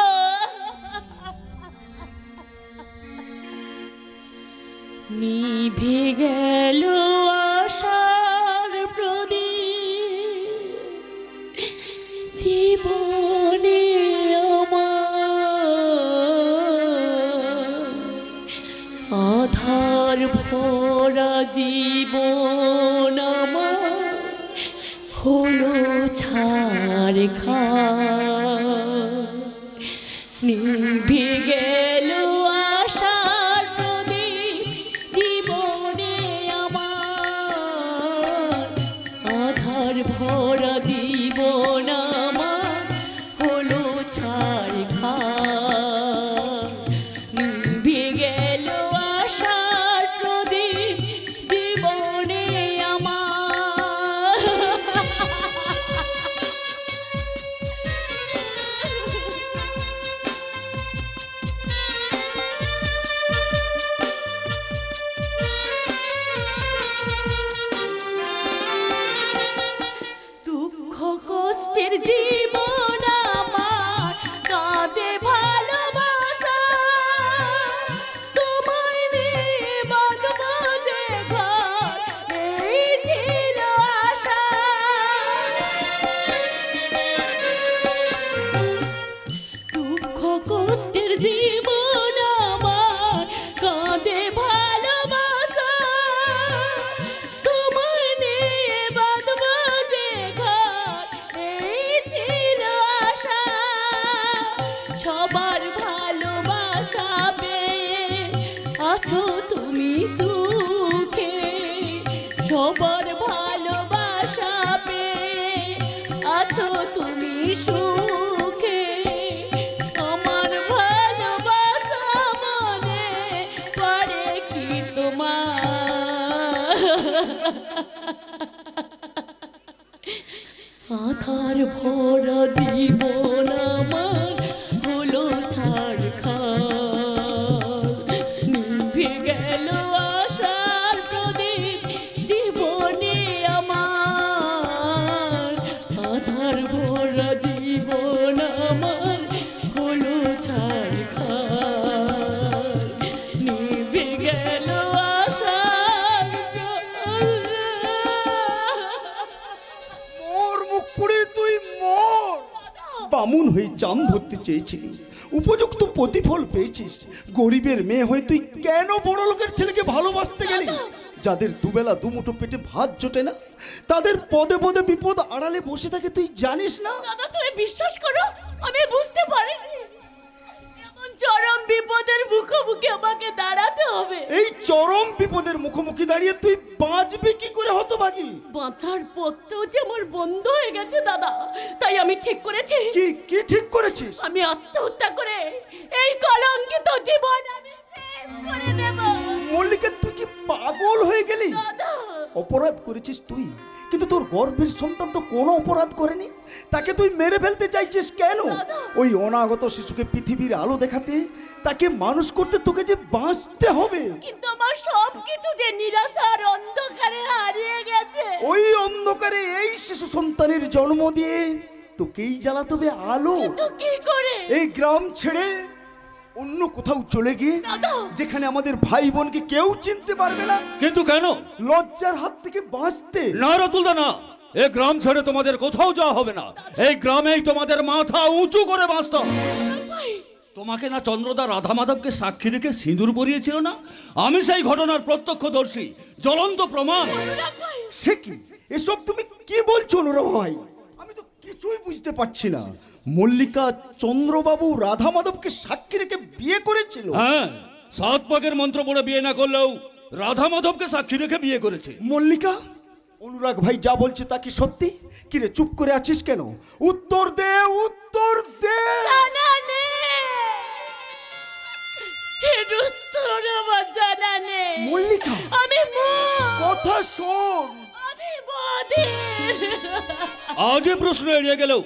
নিভে গেল আশার প্রদীপ জীবনে আমার, আধার ভরা জীবন আমার হলো ছাড় খা, নিভে গেল আশার প্রদীপ জীবনে আমার, আধার ভরা জীবন আমার হলো ছাড় খা, নিভে গেল আশার প্রদীপ জীবনে আমার। দুঃখ কষ্টের জীবন আমার কাঁদে ভালোবাসা, তোমায় নিয়ে বাঁধবো যে ঘর এই ছিল আশা। দুঃখ কষ্টের জীবন আমার কাঁদে ভালোবাসা, তোমায় নিয়ে বাঁধবো যে ঘর এই ছিল আশা। সবার ভালোবাসা পেয়ে আছো তুমি সুখে, সবার ভালোবাসা পেয়ে আছো তুমি সুখে, আমার ভালোবাসা মনে পড়ে কি তোমার? আধার ভরা জীবন আমার হলো ছাড় খা, নিভে গেল আশার প্রদীপ জীবনে আমার, আধার ভরা জীবন আমার হলো ছাড় খা, নিভে গেল আশার। মোর মুখ পুড়ে তুই মর। বামুন হয়ে চাম ধরতে চেয়েছিলি, উপযুক্ত প্রতিফল পেয়েছিস। গরিবের মেয়ে হয়ে তুই কেন বড় লোকের ছেলেকে ভালোবাসতে গেলি? যাদের দুবেলা দুমুঠো পেটে ভাত জোটে না, তাদের পদে পদে বিপদ আড়ালে বসে থাকে তুই জানিস না? দাদা তুমি বিশ্বাস করো আমি বুঝতে পারিনি এমন চরম বিপদের মুখোমুখি আমাকে দাঁড়াতে হবে। এই চরম বিপদের মুখোমুখি দাঁড়িয়ে তুই বাঁচবি কি করে হতভাগী? বাঁচার পথটাও যে আমার বন্ধ হয়ে গেছে দাদা, তাই আমি ঠিক করেছি। কি কি ঠিক করেছিস? আমি আত্মহত্যা করে এই কলঙ্কিত জীবন আমি শেষ করে দেব। মল্লিকা, তুই কি পাগল হয়ে গেলি? দাদা, অপরাধ করেছিস তুই, কিন্তু তোর গর্ভের সন্তান তো কোনো অপরাধ করেনি। তাকে তুই মেরে ফেলতে চাইছিস কেন? ওই অনাগত শিশুকে পৃথিবীর আলো দেখাতে, তাকে মানুষ করতে তোকে যে বাঁচতে হবে। কিন্তু আমার সবকিছু যে নিরাশার অন্ধকারে হারিয়ে গেছে। ওই অন্ধকারে এই শিশু সন্তানের জন্ম দিয়ে তোকেই জ্বালাতে হবে আলো। কিন্তু কি করে? এই গ্রাম ছেড়ে অন্য কোথাও চলে গিয়ে, যেখানে আমাদের ভাই বোনকে কেউ চিনতে পারবে না। কিন্তু কেন? লজ্জার হাত থেকে বাঁচতে। না রাতুলদা, না, এই গ্রাম ছেড়ে তোমাদের কোথাও যাওয়া হবে না। এই গ্রামেই তোমাদের মাথা উঁচু করে বাঁচতে হবে। তোমাকে না চন্দ্রদা রাধা মাধবকে সাক্ষী রেখে সিঁদুর পরিয়েছিল না? আমি সেই ঘটনার প্রত্যক্ষদর্শী, জ্বলন্ত প্রমাণ। সে কি? এসব তুমি কি বলছো অনুরাগ ভাই? আমি তো কিছুই বুঝতে পারছি না। মল্লিকা চন্দ্রবাবু রাধা মাধবকে সাক্ষী রেখে বিয়ে করেছিল? হ্যাঁ, 7 পাকের মন্ত্র পড়ে বিয়ে না করলেও রাধা মাধবকে সাক্ষী রেখে বিয়ে করেছে। মল্লিকা, অনুরাগ ভাই যা বলছে তা কি সত্যি? কি রে, চুপ করে আছিস কেন? উত্তর দে, উত্তর দে। জানা নেই, এর উত্তর আমার জানা নেই। মল্লিকা, আমি কথা শোন। আমি বধির। আজ এ প্রশ্ন এড়িয়ে গেলেও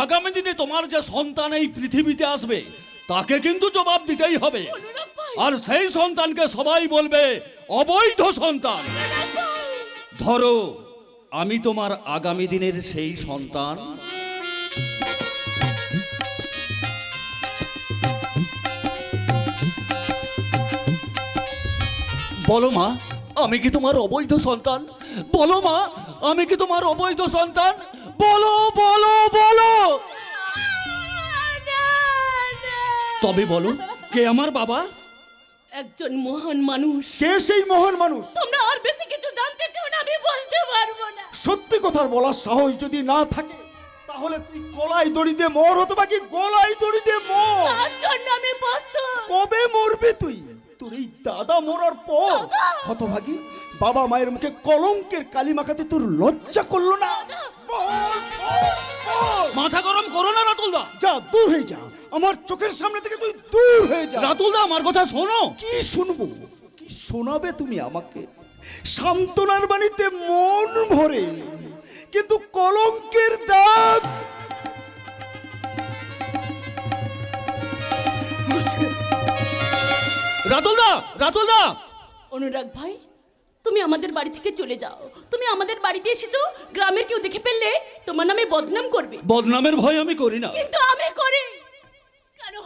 আগামী দিনে তোমার যে সন্তান এই পৃথিবীতে আসবে, তাকে কিন্তু জবাব দিতেই হবে। আর সেই সন্তানকে সবাই বলবে অবৈধ সন্তান। ধরো, আমি তোমার আগামী দিনের সেই সন্তান। বলো মা, আমি কি তোমার অবৈধ সন্তান? বলো মা, আমি কি তোমার অবৈধ সন্তান? বলো বলো বলো। তবে বলো, কে আমার বাবা? একজন মহান মানুষ। কে সেই মহান মানুষ? তোমরা আর বেশি কিছু জানতে চাও না, আমি বলতে পারবো না। সত্যি কথা বলার সাহস যদি না থাকে, তাহলে তুই গলায় দড়ি দিয়ে মর, হতো বাকি গলায় দড়ি দিয়ে মর। তার জন্য আমি প্রস্তুত। কবে মরবে তুই? তোর এই দাদা মরার পর। হতভাগী, বাবা মায়ের মুখে কলঙ্কের কালি মাখাতে তোর লজ্জা করলো না? মাথা গরম করো না রাতুলদা। যা, দূর হয়ে যা, আমার চোখের সামনে থেকে তুই দূর হয়ে যা। রাতুলদা, আমার কথা শোনো। কি শুনবো? কি শোনাবে তুমি আমাকে? সান্ত্বনার বাণীতে মন ভরে, কিন্তু কলঙ্কের দাগ। রাতুলদা, রাতুলদা। অনুরাগ ভাই, তুমি আমাদের বাড়ি থেকে চলে যাও। তুমি আমাদের বাড়িতে এসেছো, গ্রামের কেউ দেখে ফেললে তোমার নামে বদনাম করবে। বদনামের ভয় আমি করি না। কিন্তু আমি করি। কেন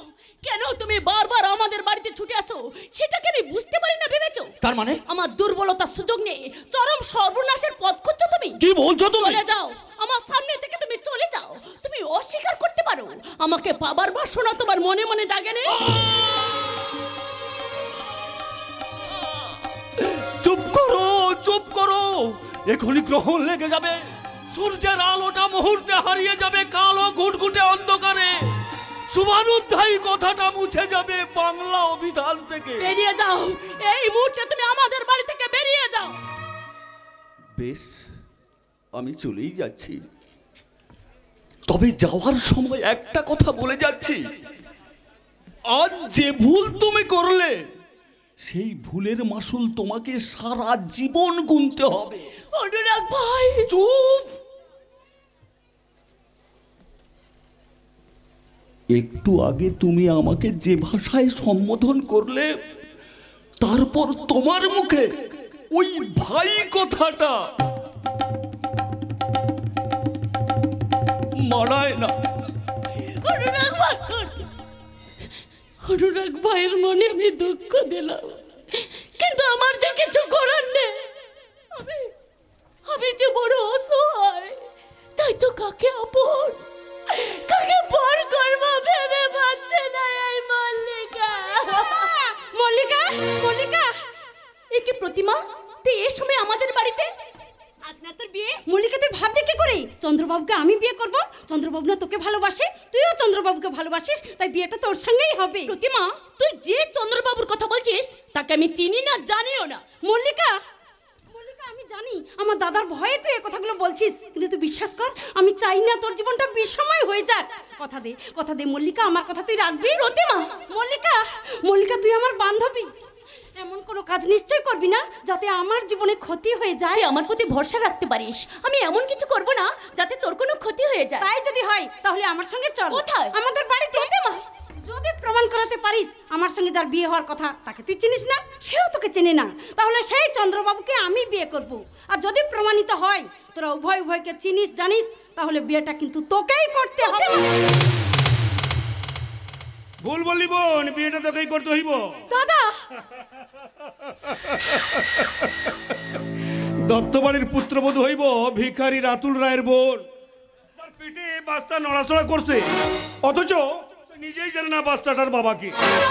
কেন তুমি বারবার আমাদের বাড়িতে ছুটে আসো, সেটাকে আমি বুঝতে পারি না ভেবেছো? তার মানে? আমার দুর্বলতার সুযোগ নেই চরম সর্বনাশের পথ খুঁজছো তুমি। কি বলছো তুমি? চলে যাও, আমার সামনে থেকে তুমি চলে যাও। তুমি অস্বীকার করতে পারো, আমাকে পাবার বাসনা তোমার মনে মনে জাগে নেই। চুপ করো, চুপ করো। এখনই গ্রহণ লেগে যাবে, সূর্যের আলোটা মুহূর্তে হারিয়ে যাবে কালো ঘুটঘুটে অন্ধকারে। শুভানুধ্যায়ী কথাটা মুছে যাবে বাংলা অভিধান থেকে। বেরিয়ে যাও, এই মুহূর্তে তুমি আমাদের বাড়ি থেকে বেরিয়ে যাও। বেশ, আমি চলেই যাচ্ছি। তবে যাওয়ার সময় একটা কথা বলে যাচ্ছি, আজ যে ভুল তুমি করলে, সেই ভুলের মাসুল তোমাকে সারা জীবন গুনতে হবে। অনুরাগ ভাই, চুপ। একটু আগে তুমি আমাকে যে ভাষায় সম্বোধন করলে, তারপর তোমার মুখে ওই ভাই কথাটা মানায় না। অনুরাগ ভাই, অনুরাগ ভাইয়ের মনে আমি দুঃখ দিলাম, কিন্তু আমার যে কিছু করার নেই। আমি যে বড় অসহায়, তাই তো কাকে আপন কাকে পর করবো ভেবে পাচ্ছে না এই মল্লিকা। মল্লিকা, মল্লিকা, এ কি প্রতিমা? তুই এ সময় আমাদের বাড়িতে? আজ না তোর বিয়ে? মল্লিকা তুই ভাবলি কি করে চন্দ্রবাবুকে আমি বিয়ে করব? চন্দ্রবাবু না তোকে ভালোবাসে, তুইও চন্দ্রবাবুকে ভালোবাসিস, তাই বিয়েটা তোর সঙ্গেই হবে। প্রতিমা, তুই যে চন্দ্রবাবুর কথা বলছিস তাকে আমি চিনি না, জানিও না। মল্লিকা, মল্লিকা আমি জানি আমার দাদার ভয়ে তুই এই কথাগুলো বলছিস, কিন্তু তুই বিশ্বাস কর আমি চাই না তোর জীবনটা বিষময় হয়ে যাক। কথা দে মল্লিকা, আমার কথা তুই রাখবি। প্রতিমা, মল্লিকা, মল্লিকা তুই আমার বান্ধবী, এমন কোনো কাজ নিশ্চয় করবি না যাতে আমার জীবনে ক্ষতি হয়ে যায়। তুই আমার প্রতি ভরসা রাখতে পারিস, আমি এমন কিছু করব না যাতে তোর কোনো ক্ষতি হয়ে যায়। তাই যদি হয় তাহলে আমার সঙ্গে চল। কোথায়? আমাদের বাড়িতে। যদি প্রমাণ করাতে পারিস আমার সঙ্গে যার বিয়ে হওয়ার কথা তাকে তুই চিনিস না, সেও তোকে চেনে না, তাহলে সেই চন্দ্রবাবুকে আমি বিয়ে করব। আর যদি প্রমাণিত হয় তোরা উভয়কে চিনিস জানিস, তাহলে বিয়েটা কিন্তু তোকেই করতে হবে। ভুল বললি বোন, বিয়েটা তোকেই করতে হইব। দাদা, দত্তবাড়ির পুত্রবধূ হইব ভিখারি রাতুল রায়ের বোন। তার পেটে বাচ্চা নড়াচড়া করছে, অথচ নিজেই জানে না বাচ্চাটার বাবা কি।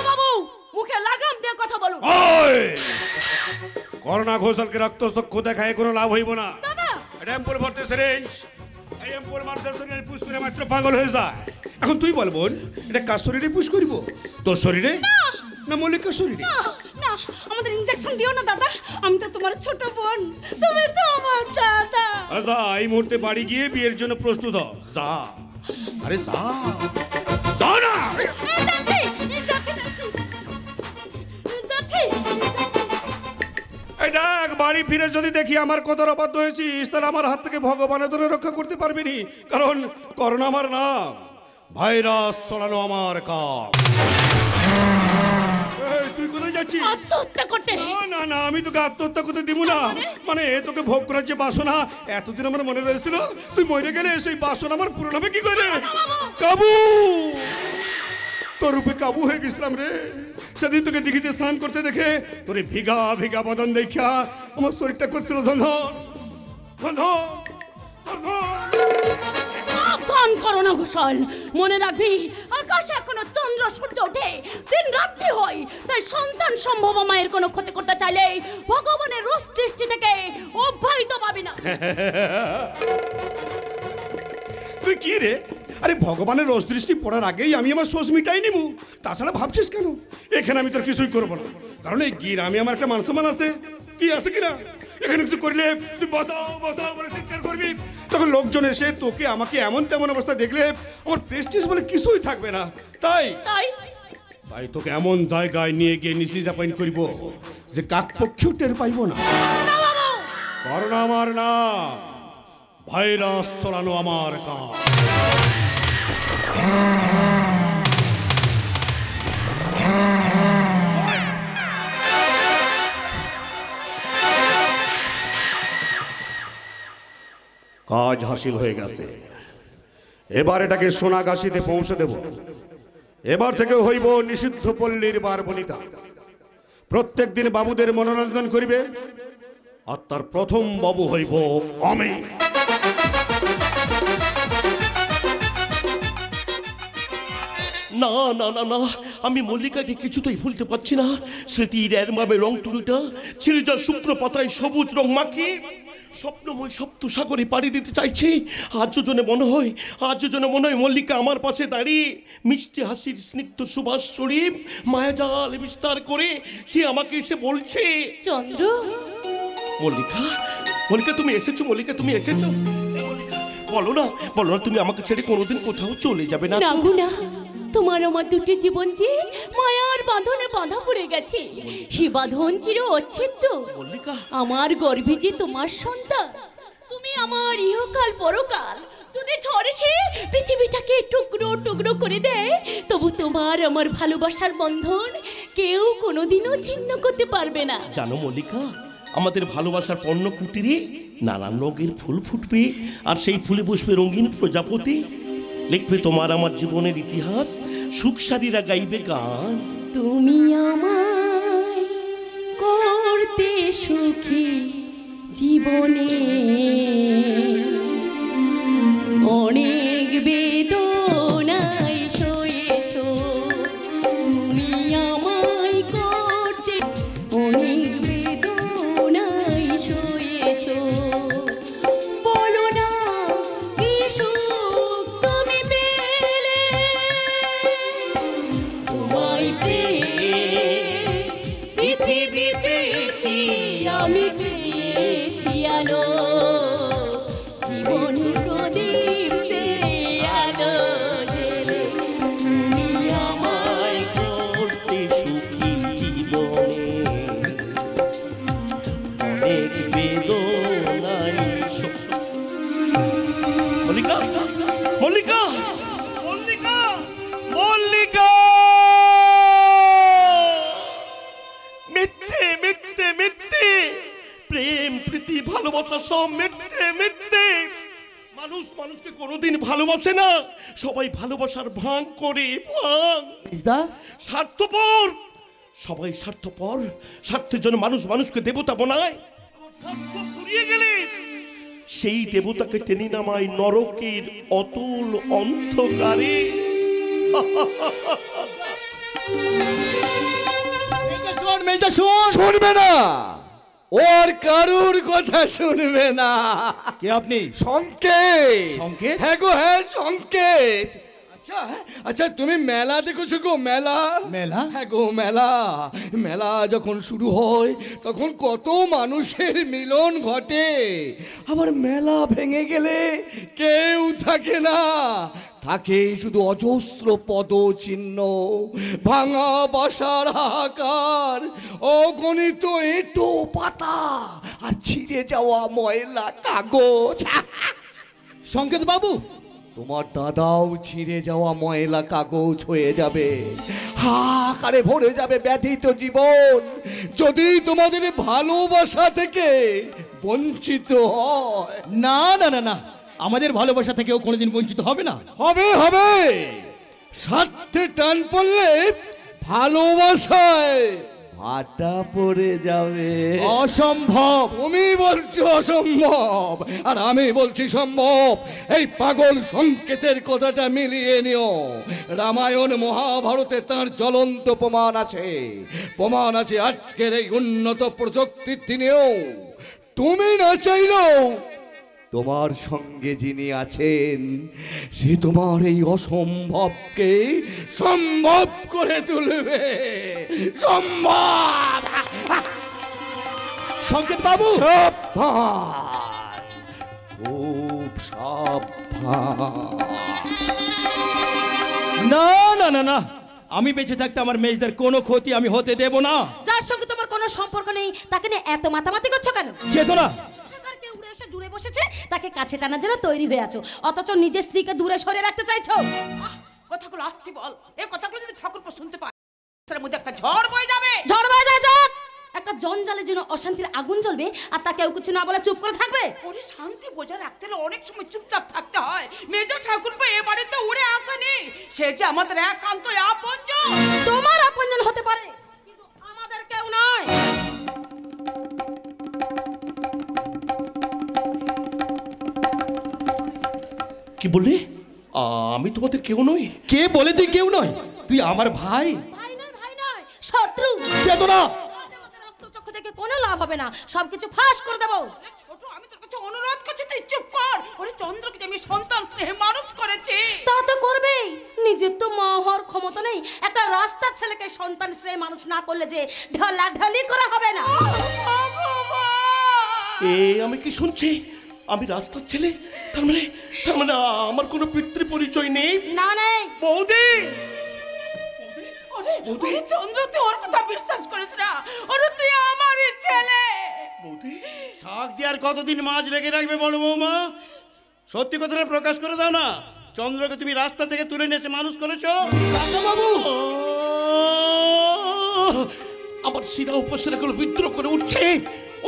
বাবু, মুখে লাগাম দিয়ে কথা বলুন। করোনা ঘোষালকে রক্তচক্ষু দেখায় কোনো লাভ হইব না। র্যাম্পোর ভর্তি সিরিঞ্জ, এই র্যাম্পোর মানুষের শরীরে পুশ করে মাত্র পাগল হয়ে যায়। এখন তুই বল বোন, এটা কার শরীরে পুশ করিব? তোর শরীরে না মল্লিকার শরীরে? না, আমাদের ইনজেকশন দিও না দাদা, আমি তো তোমার ছোট বোন, তুমি তো আমার দাদা। যা, এই মুহূর্তে বাড়ি গিয়ে বিয়ের জন্য প্রস্তুত হ। যা, আরে যা, যা না। এই দেখ, বাড়ি ফিরে যদি দেখি আমার কথার অবাধ্য হয়েছিস, তাহলে আমার হাত থেকে ভগবানের ধরে রক্ষা করতে পারবি নি, কারণ করোনা আমার নাম, ভাইরাস ছড়ানো আমার কাম। তুই কোথায় যাচ্ছিস? আত্মহত্যা করতে? না না, আমি তোকে আত্মহত্যা করতে দিব না। মানে তোকে ভোগ করার যে বাসনা এতদিন আমার মনে রয়েছিল, তুই মরে গেলে সেই বাসনা আমার পূরণ হবে কি করে? কাবু, তোর রূপে কাবু হয়ে গেছিলাম রে। সেদিন তোকে দিঘিতে স্নান করতে দেখে তোর ভিগা ভিগা বদন দেখা আমার শরীরটা করছিল ধন্ধন ধন্ধন সাবধান করোনা ঘোষাল, মনে রাখবি আকাশে এখনো চন্দ্র সূর্য ওঠে, দিন রাত্রি হয়, তাই সন্তান সম্ভব মায়ের কোনো ক্ষতি করতে চাইলে ভগবানের রোষ দৃষ্টি থেকে অব্যাহত পাবি না। তুই কি রে? আরে ভগবানের রোষ দৃষ্টি পড়ার আগেই আমি আমার শোষ মিটাই নিব। তাছাড়া ভাবছিস কেন এখানে আমি তোর কিছুই করবো না? কারণ এই গ্রামে আমার একটা মানসম্মান আছে, কি আছে কিনা? এখানে কিছু করলে তুই বসাও বসাও বলে চিৎকার করবি, তখন লোকজন এসে তোকে আমাকে এমন তেমন অবস্থা দেখলে আমার প্রেস্টিজ বলে কিছুই থাকবে না। তাই তাই তোকে এমন জায়গায় নিয়ে গিয়ে নিশ্চিত অ্যাপয়েন্ট করিব যে কাকপক্ষেও টের পাইব না। করোনা আমার না, ভাইরাস ছড়ানো আমার কাজ। কাজ হাসিল হয়ে গেছে, এবার এটাকে সোনাগাছিতে পৌঁছে দেব। এবার থেকে হইব নিষিদ্ধ পল্লীর বারবনিতা। প্রত্যেক দিন বাবুদের মনোরঞ্জন করিবে, আর তার প্রথম বাবু হইব আমি। না না না না, আমি মল্লিকাকে কিছুতেই ভুলতে পারছি না। স্মৃতির এরমাবে রং টুলুটা ছিল, যা শুকনো পাতায় সবুজ রং মাখিয়ে স্বপ্নময় সপ্ত সাগরে পাড়ি দিতে চাইছে। আজ জনে মনে হয় মল্লিকা আমার পাশে দাঁড়িয়ে মিষ্টি হাসির স্নিগ্ধ সুবাস শরীফ মায়াজাল বিস্তার করে সে আমাকে এসে বলছে, চন্দ্র। মল্লিকা, মল্লিকা তুমি এসেছো, মল্লিকা তুমি এসেছো। বলো না তুমি আমাকে ছেড়ে কোনোদিন কোথাও চলে যাবে না? না, তোমার আমার দুটি জীবন যে মায়ার বাঁধনে বাঁধা পড়ে গেছে, সে বাঁধন চির অচ্ছেদ্য। আমার গর্ভে যে তোমার সন্তান, তুমি আমার ইহকাল পরকাল যদি ঝড়ে সে পৃথিবীটাকে টুকরো টুকরো করে দেয়, তবু তোমার আমার ভালোবাসার বন্ধন কেউ কোনোদিনও ছিন্ন করতে পারবে না। জানো মল্লিকা, আমাদের ভালোবাসার পণ্য কুটিরে নানান রঙের ফুল ফুটবে, আর সেই ফুলে বসবে রঙিন প্রজাপতি। লিখবে তোমার আমার জীবনের ইতিহাস, সুখসারীরা গাইবে গান। তুমি আমায় করতে সুখী জীবনে অনেক বেদনায় সয়েছো, তুমি আমায় করতে অনেক বেদনায় সয়েছো। পেয়েছি, আমি পেয়েছি আলো, জীবনে প্রদীপ সে আলো জেলে তুমি আমায় করতে সুখী জীবনে অনেক বেদনায় মল্লিকা, মল্লিকা, মল্লিকা, মল্লিকা! মিথ্যে, মিথ্যে, মিথ্যে! প্রেম, প্রীতি, ভালোবাসা সব মিথ্যে, মিথ্যে! মানুষ মানুষকে কোনোদিন ভালোবাসে না, সবাই ভালোবাসার ভাঙ করে, ভাঙ। স্বার্থপর, সবাই স্বার্থপর, স্বার্থের জন্য মানুষ মানুষকে দেবতা বানায়। স্বার্থ ফুরিয়ে গেলে সেই দেবতাকে টেনে নামায় নরকের অতুল অন্ধকারে। শুনবে না, ওর কারুর কথা শুনবে না। কে আপনি? সংকেত। সংকেত? হ্যাঁ গো, হ্যাঁ সংকেত। আচ্ছা আচ্ছা, তুমি মেলা দেখেছো গো? মেলা? মেলা? হ্যাঁ গো, মেলা। মেলা যখন শুরু হয় তখন কত মানুষের মিলন ঘটে, আবার মেলা ভেঙে গেলে কেউ থাকে না, থাকে শুধু অজস্র পদচিহ্ন, ভাঙা বাসার হাহাকার, অগণিত এঁটো পাতা আর ছিঁড়ে যাওয়া ময়লা কাগজ। সংকেত বাবু, তোমার দাদাও ছিঁড়ে যাওয়া ময়লা কাগজ হয়ে যাবে, হাহাকারে ভরে যাবে ব্যথিত জীবন, যদি তোমাদের ভালোবাসা থেকে বঞ্চিত হয়। না না না না, আমাদের ভালোবাসা থেকেও কোনোদিন বঞ্চিত হবে না। হবে হবে, স্বার্থে টান পড়লে ভালোবাসায় ভাটা পড়ে যাবে। অসম্ভব। তুমি বলছো অসম্ভব, আর আমি বলছি সম্ভব। এই পাগল সংকেতের কথাটা মিলিয়ে নিও। রামায়ণ মহাভারতে তার জ্বলন্ত প্রমাণ আছে, প্রমাণ আছে আজকের এই উন্নত প্রযুক্তির দিনেও। তুমি না চাইলেও তোমার সঙ্গে যিনি আছেন সে তোমার এই অসম্ভবকে সম্ভব করে তুলবে। সম্ভব। সংকেত বাবু, সাবধান, খুব সাবধান। না না না না, আমি বেঁচে থাকতে আমার মেজদের কোনো ক্ষতি আমি হতে দেব না। যার সঙ্গে তোমার কোনো সম্পর্ক নেই তাকে নিয়ে এত মাতামাতি করছো কেন? চেতনা, উড়ে এসে জুড়ে বসেছে, তাকে কাছে টানার জন্য তৈরি হয়ে আছো, অথচ নিজের স্ত্রীকে দূরে সরে রাখতে চাইছো। কথাগুলো আসতে বল, এই কথাগুলো যদি ঠাকুরপো শুনতে পায় তার মধ্যে একটা ঝড় বয়ে যাবে। ঝড় বয়ে যায় যাক, একটা জঞ্জালের জন্য অশান্তির আগুন জ্বলবে আর তা কেউ কিছু না বলে চুপ করে থাকবে? ওরে শান্তি বজায় রাখতে হলে অনেক সময় চুপচাপ থাকতে হয়। মেজর ঠাকুরপো এ বাড়িতে উড়ে আসেনি, সে যে আমাদের একান্ত আপনজন। তোমার আপনজন হতে পারে, কিন্তু আমাদের কেউ নয়। কি বললে? আমি তোমাদের কেউ নই? কে বলে তুই কেউ নয়? তুই আমার ভাই। ভাই নয়, ভাই নয়, শত্রু। চেতনা, রক্তচক্ষু থেকে কোনো লাভ হবে না, সবকিছু ফাঁস করে দেবো। ছোট, আমি তোর কাছে অনুরোধ করছি তুই চুপ কর। ওরে চন্দ্রকে আমি সন্তান স্নেহে মানুষ করেছি। তা তো করবেই, নিজের তো মা হওয়ার ক্ষমতা নেই, একটা রাস্তার ছেলেকে সন্তান স্নেহে মানুষ না করলে যে ঢলাঢলি করা হবে না। এ আমি কি শুনছি? আমি রাস্তার ছেলে? তার মানে আমার কোনো পিতৃ পরিচয় নেই? না নেই। বৌদি, ওরে চন্দ্র, তুই ওর কথা বিশ্বাস করিস না, ওরে তুই আমারই ছেলে। বৌদি, শাক দিয়ে আর কতদিন মাছ রেখে রাখবে বড় বৌমা? সত্যি কথাটা প্রকাশ করে দাও না। চন্দ্রকে তুমি রাস্তা থেকে তুলে নিয়ে এসে মানুষ করেছো? বাবু, আমার শিরা উপশিরাগুলো বিদ্রোহ করে উঠছে,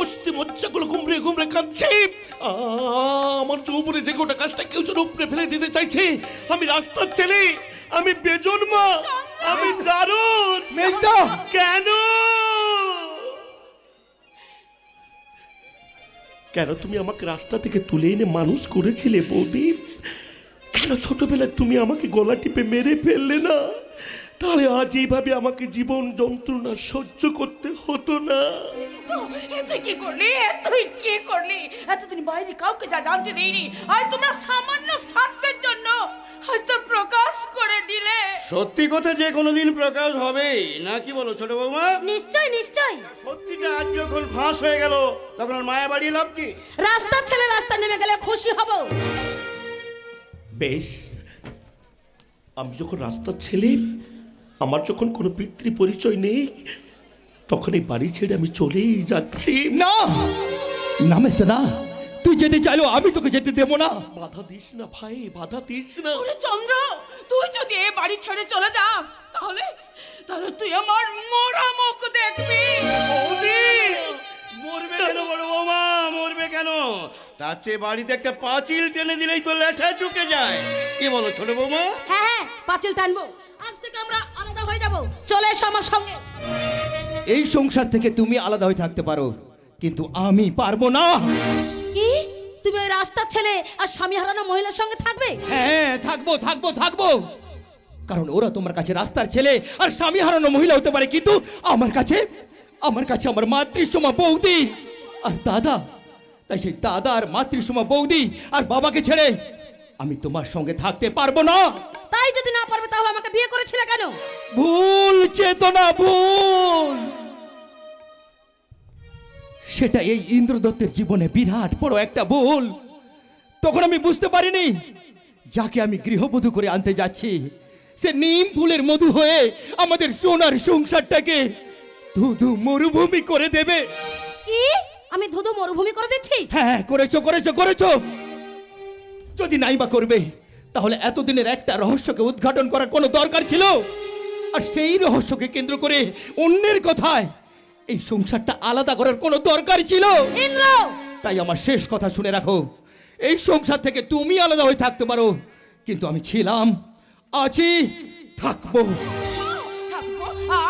অস্থি মজ্জাগুলো গুমড়ে গুমড়ে কাঁদছে। আমার যৌবনে যে গোটা কাজটা কেউ যেন উপরে ফেলে দিতে চাইছে। আমি রাস্তার ছেলে, আমি বেজন্মা, আমি দারুণ। মেজদা, কেন কেন তুমি আমাকে রাস্তা থেকে তুলে এনে মানুষ করেছিলে বৌদি? কেন ছোটবেলায় তুমি আমাকে গলা টিপে মেরে ফেললে না? তাহলে আজ এইভাবে আমাকে জীবন যন্ত্রণা সহ্য করতে হতো না। তুই কি করলি? তুই কি করলি? এতদিন বাইরে কাউকে যা জানতে দেয়নি, আর তোমরা সামান্য স্বার্থের জন্য আজ তো প্রকাশ করে দিলে। সত্যি কথা যে কোনোদিন প্রকাশ হবে না, কি বলো ছোট বৌমা? নিশ্চয় নিশ্চয়। সত্যিটা আজ যখন ফাঁস হয়ে গেল তখন আর মায়া বাড়িয়ে লাভ কি? রাস্তার ছেলে রাস্তা নেমে গেলে খুশি হব। বেশ, আমি যখন রাস্তার ছেলে, আমার যখন কোনো পিতৃ পরিচয় নেই, তখন এই বাড়ি ছেড়ে আমি চলেই যাচ্ছি। না না মেস্তা না, তুই যেতে চাইলো আমি তোকে যেতে দেবো না। বাধা দিস না ভাই, বাধা দিস না। ওরে চন্দ্র, তুই যদি এই বাড়ি ছেড়ে চলে যাস তাহলে তাহলে তুই আমার মরা মুখ দেখবি। মরবে কেন বড় বৌমা, মরবে কেন? তার চেয়ে বাড়িতে একটা পাঁচিল টেনে দিলেই তো লেঠা চুকে যায়। কি বলো ছোট বৌমা? হ্যাঁ হ্যাঁ, পাঁচিল টানবো। আজ থেকে আমরা আলাদা হয়ে যাব। চলে এসো আমার সঙ্গে। এই সংসার থেকে তুমি আলাদা হয়ে থাকতে পারো, কিন্তু আমি পারবো না। কি, তুমি ওই রাস্তার ছেলে আর স্বামী হারানো মহিলার সঙ্গে থাকবে? হ্যাঁ থাকবো থাকবো থাকবো, কারণ ওরা তোমার কাছে রাস্তার ছেলে আর স্বামী হারানো মহিলা হতে পারে, কিন্তু আমার কাছে আমার মাতৃসমা বৌদি আর দাদা। তাই সেই দাদা আর মাতৃসমা বৌদি আর বাবাকে ছেড়ে আমি তোমার সঙ্গে থাকতে পারবো না। তাই যদি না পারবে তাহলে আমাকে বিয়ে করেছিলে কেন? ভুল চেতনা, ভুল। সেটা এই ইন্দ্রদত্তের জীবনে বিরাট বড় একটা ভুল। তখন আমি বুঝতে পারিনি যাকে আমি গৃহবধূ করে আনতে যাচ্ছি সে নিম ফুলের মধু হয়ে আমাদের সোনার সংসারটাকে ধুধু মরুভূমি করে দেবে। কি, আমি ধুধু মরুভূমি করে দিচ্ছি? হ্যাঁ করেছো করেছো করেছো। যদি নাই বা করবে তাহলে এতদিনের একটা রহস্যকে উদ্ঘাটন করার কোনো দরকার ছিল? আর সেই রহস্যকে কেন্দ্র করে অন্যের কথায় এই সংসারটা আলাদা করার কোনো দরকার ছিল? ইন্দ্র, তাই আমার শেষ কথা শুনে রাখো, এই সংসার থেকে তুমি আলাদা হয়ে থাকতে পারো, কিন্তু আমি ছিলাম, আছি, থাকবো।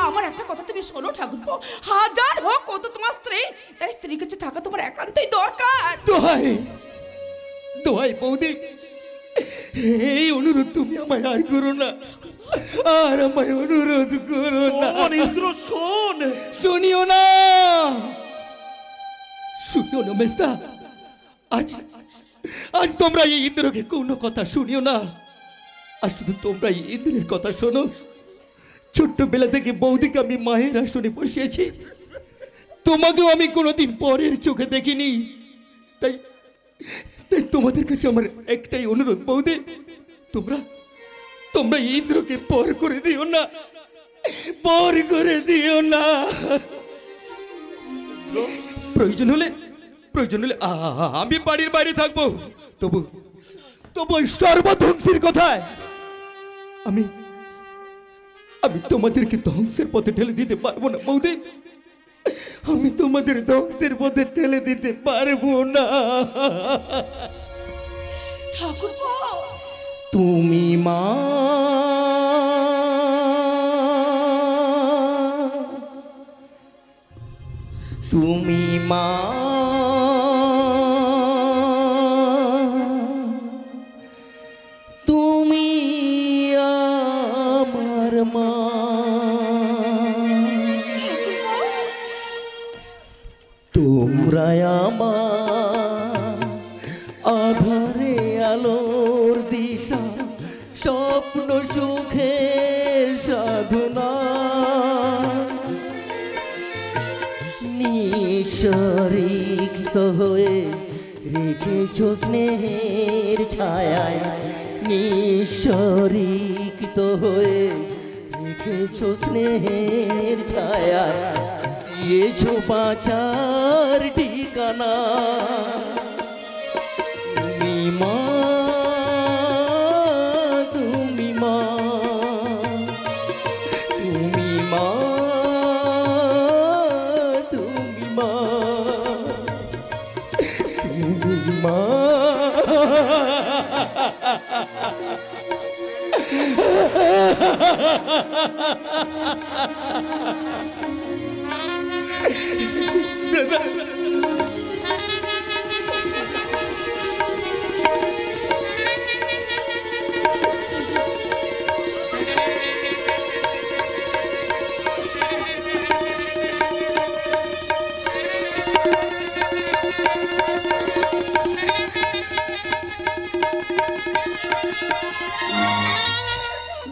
আমার একটা কথা তুমি শোনো ঠাকুরপো, হাজার হোক ও তো তোমার স্ত্রী, তাই স্ত্রীর কাছে থাকা তোমার একান্তই দরকার। দোহাই দোহাই বৌদি, এই অনুরোধ তুমি আমায় আর করো না, আর আমায় অনুরোধ করো না। ইন্দ্র শোন, শুনিও না, শুনিও না মেস্তা। আজ তোমরা এই ইন্দ্রকে কোনো কথা শুনিও না, আর শুধু তোমরা এই ইন্দ্রের কথা শোনো। ছোট্টবেলা থেকে বৌদিকে আমি মায়ের আসনে বসিয়েছি, তোমাকেও আমি কোনোদিন পরের চোখে দেখিনি। তাই তাই তোমাদের কাছে আমার একটাই অনুরোধ বৌদি, তোমরা ইন্দ্রকে পর করে দিও না, পর করে দিও না। প্রয়োজন হলে আমি বাড়ির বাইরে থাকবো, তবু ওই সর্বধ্বংসের কথায় আমি তোমাদেরকে ধ্বংসের পথে ঠেলে দিতে পারবো না বৌদি, আমি তোমাদের ধ্বংসের পথে ঠেলে দিতে পারবো না। ঠাকুরপো, তুমি মা, তুমি মা, তুমি আমার মা। তোমরা আমার আধারে আলোর দিশা, স্বপ্ন সুখের সাধনা, নিঃশরিক্ত হয়ে রেখেছ স্নেহের ছায়ায়, নিঃশরিক্ত হয়ে রেখেছ স্নেহের ছায়ায়, দিয়েছো বাঁচার ঠিকানা। তুমি মা, তুমি মা, তুমি মা, তুমি মা, তুমি মা।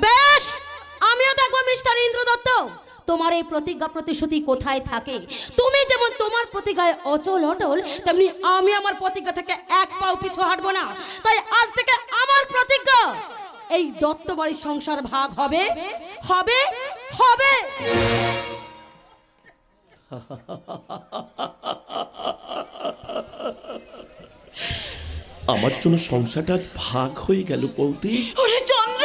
বেশ, আমিও দেখবো মিস্টার ইন্দ্রদত্ত তোমার এই প্রতিজ্ঞা প্রতিশ্রুতি কোথায় থাকে। তুমি যেমন তোমার প্রতিজ্ঞায় অচল অটল, তেমনি আমি আমার প্রতিজ্ঞা থেকে এক পাও পিছু হাঁটবো না। তাই আজ থেকে আমার প্রতিজ্ঞা, এই দত্ত বাড়ির সংসার ভাগ হবে হবে হবে। আমার জন্য সংসারটা ভাগ হয়ে গেল বৌদি। ওরে চন্দ্র,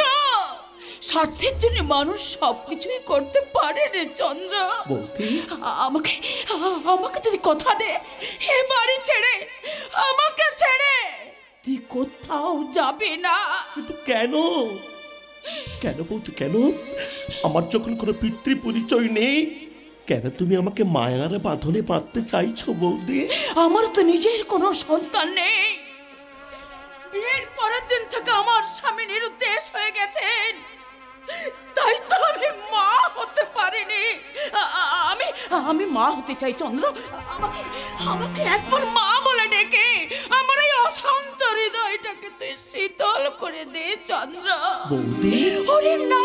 স্বার্থের জন্য মানুষ সবকিছুই করতে পারে রে চন্দ্র। বৌদি, আমাকে আমাকে তুই কথা দে, এ বাড়ি ছেড়ে, আমাকে ছেড়ে তুই কোথাও যাবে না। কিন্তু কেন কেন বৌদি, কেন? আমার যখন কোনো পিতৃ পরিচয় নেই, কেন তুমি আমাকে মায়ার বাঁধনে বাঁধতে চাইছো বৌদি? আমার তো নিজের কোনো সন্তান নেই। বিয়ের পরের দিন থেকে আমার স্বামী নিরুদ্দেশ হয়ে গেছেন, তাই তো আমি মা হতে পারিনি। আমি মা হতে চাই চন্দ্র। আমাকে আমাকে একবার মা বলে ডেকে আমার এই অশান্ত হৃদয়টাকে তুই শীতল করে দে চন্দ্র। বৌদি, ওরে না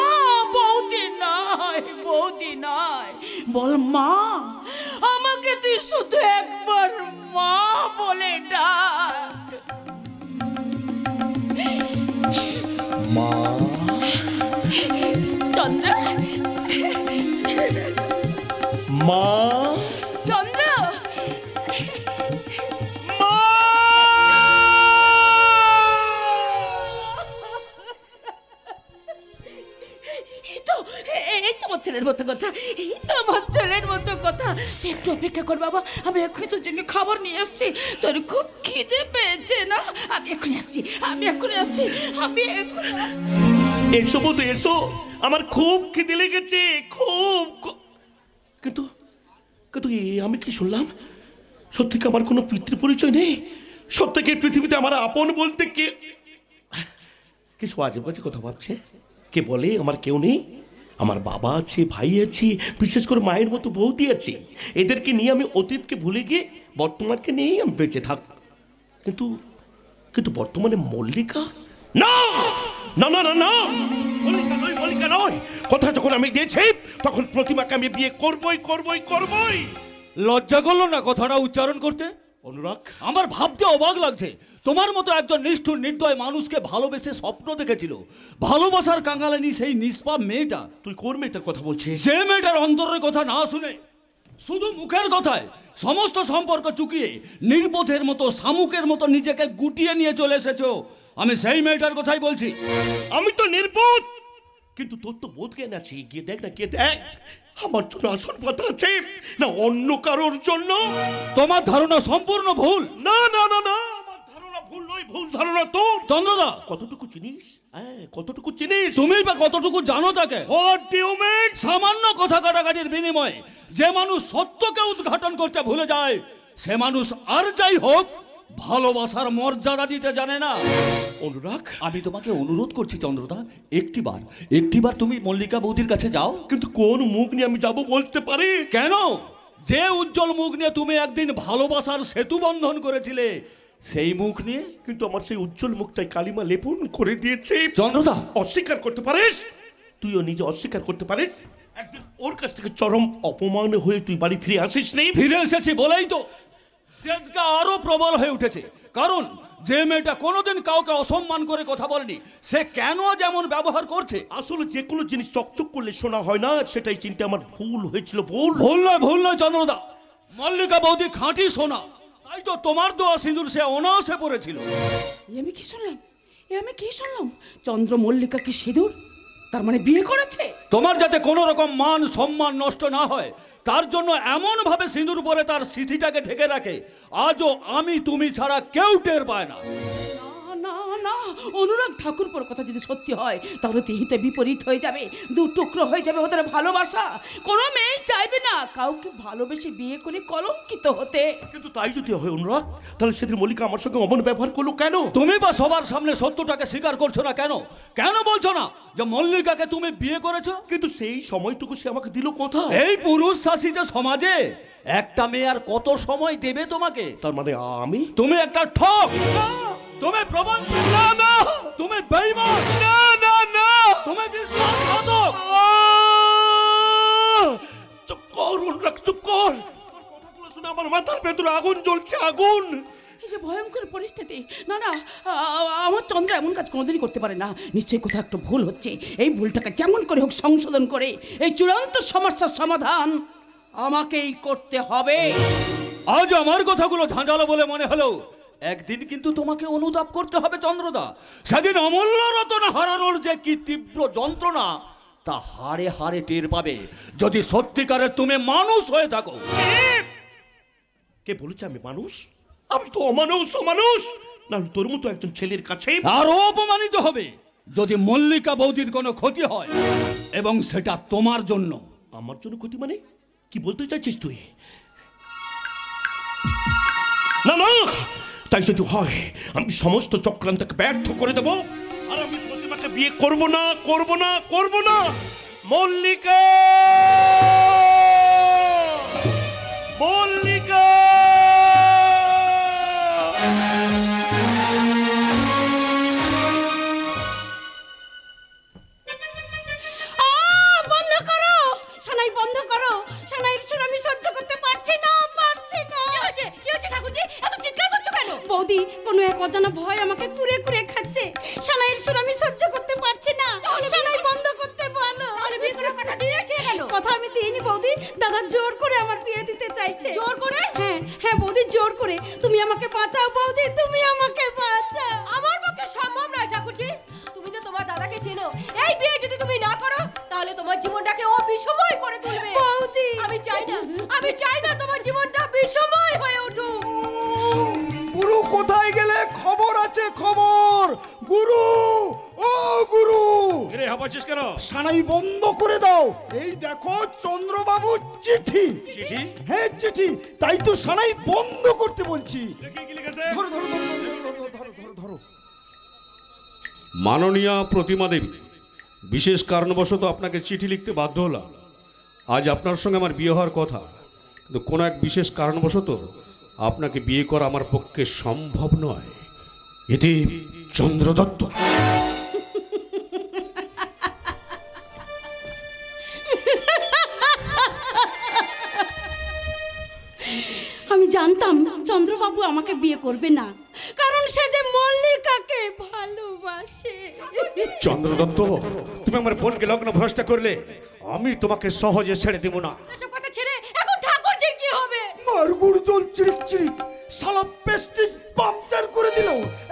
বৌদি নয়, বৌদি নয়, বল মা। আমাকে তুই শুধু একবার মা বলে ডাক। মা। চন্দ্র, মা, চন্দ্র, মা। এই তো আমার ছেলের মতো কথা, এই তো আমার ছেলের মতো কথা। তুই একটু অপেক্ষা কর বাবা, আমি এক্ষুনি তোর জন্য খাবার নিয়ে আসছি। তোর খুব খিদে পেয়েছে না? আমি এক্ষুনি আসছি, আমি এক্ষুনি আসছি, আমি এক্ষুনি আসছি। এসো বৌদি, এসো। আমার খুব খিদে লেগেছে, খুব। কিন্তু কিন্তু আমি কি শুনলাম? সত্যি কি আমার কোনো পিতৃ পরিচয় নেই? সত্যি কি পৃথিবীতে আমার আপন বলতে কে? কিছু আজব কাছে কথা ভাবছে। কে বলে আমার কেউ নেই? আমার বাবা আছে, ভাই আছে, বিশেষ করে মায়ের মতো বৌদি আছে। এদেরকে নিয়ে আমি অতীতকে ভুলে গিয়ে বর্তমানকে নিয়েই আমি বেঁচে থাক। কিন্তু কিন্তু বর্তমানে মল্লিকা না, না না না না, মল্লিকা নয়, মল্লিকা নয়। কথা যখন আমি দিয়েছি, তখন প্রতিমাকে আমি বিয়ে করবই করবই করবই। লজ্জা করলো না কথাটা উচ্চারণ করতে? অনুরাগ, আমার ভাবতে অবাক লাগছে, তোমার মতো একজন নিষ্ঠুর নির্দয় মানুষকে ভালোবেসে স্বপ্ন দেখেছিল। ভালোবাসার কাঙালিনী সেই নিষ্পাপ মেয়েটা। তুই কোন মেয়েটার কথা বলছিস? যে মেয়েটার অন্তরের কথা না শুনে শুধু মুখের কথায় সমস্ত সম্পর্ক চুকিয়ে নির্বোধের মতো, শামুকের মতো নিজেকে গুটিয়ে নিয়ে চলে এসেছো, আমি সেই মেয়েটার কথাই বলছি। আমি তো নির্বোধ, কিন্তু তোর তো বোধ জ্ঞান আছে। গিয়ে দেখ না, গিয়ে দেখ। আমার জন্য আসন পাতা আছে না অন্য কারোর জন্য? তোমার ধারণা সম্পূর্ণ ভুল। না না না না, আমার ধারণা ভুল নয়, ভুল ধারণা তোর। চন্দ্রদা, কতটুকু চিনিস? হ্যাঁ, কতটুকু চিনিস? তুমি বা কতটুকু জানো তাকে? What do you mean? সামান্য কথা কাটাকাটির বিনিময়ে যে মানুষ সত্যকে উদ্ঘাটন করতে ভুলে যায়, সে মানুষ আর যাই হোক ভালোবাসার মর্যাদা দিতে জানে না। অনুরাগ, আমি তোমাকে অনুরোধ করছি চন্দ্রদা, একটিবার তুমি মল্লিকা বৌদির কাছে যাও। কিন্তু কোন মুখ নিয়ে আমি যাব বলতে পারি? কেন? যে উজ্জ্বল মুখ নিয়ে তুমি একদিন ভালোবাসার সেতু বন্ধন করেছিলে, সেই মুখ নিয়ে। কিন্তু আমার সেই উজ্জ্বল মুখটাই কালিমা লেপন করে দিয়েছে। চন্দ্রদা, অস্বীকার করতে পারিস? তুইও নিজে অস্বীকার করতে পারিস? একদিন ওর কাছ থেকে চরম অপমান হয়ে তুই বাড়ি ফিরে আসিস নেই? ফিরে এসেছি বলেই তো জেদটা আরো প্রবল হয়ে উঠেছে। কারণ যে মেয়েটা কোনোদিন কাউকে অসম্মান করে কথা বলেনি, সে কেন যেমন ব্যবহার করছে। আসলে যে কোনো জিনিস চকচক করলে শোনা হয় না, সেটাই চিন্তা আমার ভুল হয়েছিল। ভুল ভুল নয় চন্দ্রদা, মল্লিকা বৌদি খাঁটি সোনা, তাই তো তোমার দোয়া সিঁদুর সে অনায়াসে পড়েছিল। আমি কি শুনলাম? চন্দ্র মল্লিকা কি সিঁদুর? তার মানে বিয়ে করেছে? তোমার যাতে কোনো রকম মান সম্মান নষ্ট না হয়, তার জন্য এমন ভাবে সিঁদুর পরে তার স্মৃতিটাকে ঢেকে রাখে, আজও আমি তুমি ছাড়া কেউ টের পায় না। না না, অনুরাগ ঠাকুরপোর কথা যদি সত্যি হয়, তাহলে তিহিতে বিপরীত হয়ে যাবে, দু টুকরো হয়ে যাবে ওদের ভালোবাসা। কোনো মেয়ে চাইবে না কাউকে ভালোবেসে বিয়ে করে কলঙ্কিত হতে। কিন্তু তাই যদি হয় অনুরাগ, তাহলে সেদিন মল্লিকা আমার সঙ্গে অমন ব্যবহার করলো কেন? তুমি বা সবার সামনে সত্যটাকে স্বীকার করছো না কেন? কেন বলছো না যে মল্লিকাকে তুমি বিয়ে করেছো? কিন্তু সেই সময়টুকু সে আমাকে দিল কোথায়? এই পুরুষ শাসিত সমাজে একটা মেয়ে আর কত সময় দেবে তোমাকে? তার মানে আমি? তুমি একটা ঠক, তুমি প্রমাণ, না না, তুমি বেঈমান, না না না, তুমি বিশ্বাসঘাতক। চুপ কর অনুরাগ, চুপ কর। কথাগুলো শুনে আমার মাথার ভেতরে আগুন জ্বলছে, আগুন। এই যে ভয়ঙ্কর পরিস্থিতি, না না, আমার চন্দ্র এমন কাজ কোনোদিনই করতে পারে না। নিশ্চয়ই কোথাও একটা ভুল হচ্ছে। এই ভুলটাকে যেমন করে হোক সংশোধন করে এই চূড়ান্ত সমস্যার সমাধান আমাকেই করতে হবে। আজ আমার কথাগুলো ঝাঁঝালো বলে মনে হলো, একদিন কিন্তু তোমাকে অনুতাপ করতে হবে চন্দ্রদা। সেদিন অমূল্য রতন হারানোর যে কি তীব্র যন্ত্রণা তা হাড়ে হাড়ে টের পাবে যদি সত্যিকারের তুমি মানুষ হয়ে থাকো। কে বলেছে আমি মানুষ? আমি তো অমানুষ, অমানুষ। না তোর মতো একজন ছেলের কাছে আরো অপমানিত হবে যদি মল্লিকা বৌদির কোনো ক্ষতি হয়, এবং সেটা তোমার জন্য। আমার জন্য ক্ষতি মানে কি বলতে চাইছিস তুই? না না, তাই যদি হয় আমি সমস্ত চক্রান্তকে ব্যর্থ করে দেব, আর আমি প্রতিমাকে বিয়ে করব না, করব না, করব না। মল্লিকা, মল্লিকা। বন্ধ করো সানাই, বন্ধ করো। সানাইয়ের সুর আমি সহ্য করতে পারছি না, পারছি না। কি হয়েছে ঠাকুরজি, এত চিৎকার করছো কেন? বৌদি, কোনো এক অজানা ভয় আমাকে কুরে কুরে খাচ্ছে। সানাইয়ের সুর আমি সহ্য করতে পারছি না। সানাই বন্ধ করতে বলো। তাহলে বিয়ে করার কথা দিয়েছে কেন? কথা আমি দিইনি বৌদি, দাদা জোর করে আমার বিয়ে দিতে চাইছে। জোর করে? হ্যাঁ হ্যাঁ বৌদি, জোর করে। তুমি আমাকে বাঁচাও বৌদি, তুমি আমাকে বাঁচাও। আমার পক্ষে সম্ভব নয় ঠাকুরজি। তুমি তো তোমার দাদাকে চেনো। এই বিয়ে যদি তুমি না করো তাহলে তোমার জীবনটাকে ও বিষময় করে তুলবে। বৌদি, আমি চাই না, আমি চাই না তোমার জীবনটা বিষময় হয়ে উঠুক। গুরু কোথায় গেলে? খবর আছে, খবর। গুরু, ও গুরু, রে হাবাছিস কেন? সানাই বন্ধ করে দাও। এই দেখো চন্দ্রবাবুর চিঠি। চিঠি? হ্যাঁ চিঠি, তাই তো সানাই বন্ধ করতে বলছি। কি লিখেছে? ধরো ধরো ধরো ধরো ধরো ধরো ধরো। মাননীয়া প্রতিমা দেবী, বিশেষ কারণবশত আপনাকে চিঠি লিখতে বাধ্য হলাম। আজ আপনার সঙ্গে আমার বিয়ে হওয়ার কথা, কিন্তু কোনো এক বিশেষ কারণবশত আপনাকে বিয়ে করা আমার পক্ষে সম্ভব নয়। এতে চন্দ্রদত্ত। আমি জানতাম চন্দ্রবাবু আমাকে বিয়ে করবে না, কারণ সে যে মল্লিকাকে ভালোবাসে। চন্দ্রদত্ত, তুমি আমার বোনকে লগ্ন ভ্রষ্ট করলে, আমি তোমাকে সহজে ছেড়ে দেব না। এসব কথা ছেড়ে এখন ঠাকুরজির কি হবে? মারগুড় জল চিরিক চিরিক, শালা পেস্টিজ পাংচার করে দিল।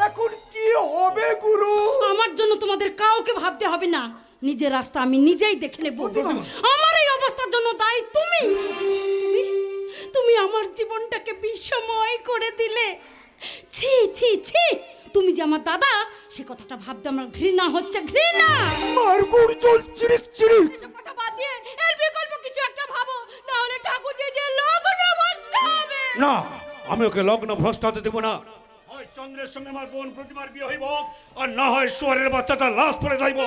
এখন কি হবে গুরু? আমার জন্য তোমাদের কাউকে ভাবতে হবে না, নিজের রাস্তা আমি নিজেই দেখে নেব। আমার এই অবস্থার জন্য দায়ী তুমি। তুমি আমার জীবনটাকে বিষময় করে দিলে। ছি ছি ছি, তুমি যে আমার দাদা সে কথাটা ভাবতে আমার ঘৃণা হচ্ছে, ঘৃণা। মারগুড় জল চিরিক চিরিক। এসব কথা বাদ দিয়ে এর বিকল্প কিছু একটা ভাবো, না হলে ঠাকুরজি যে লগ্ন ভ্রষ্ট হবে। না, আমি ওকে লগ্ন ভ্রষ্ট হতে দেব না। হয় চন্দ্রের সঙ্গে আমার বোন প্রতিমার বিয়ে হইব, আর না হয় শুয়ারের বাচ্চাটা লাশ পড়ে যাইব।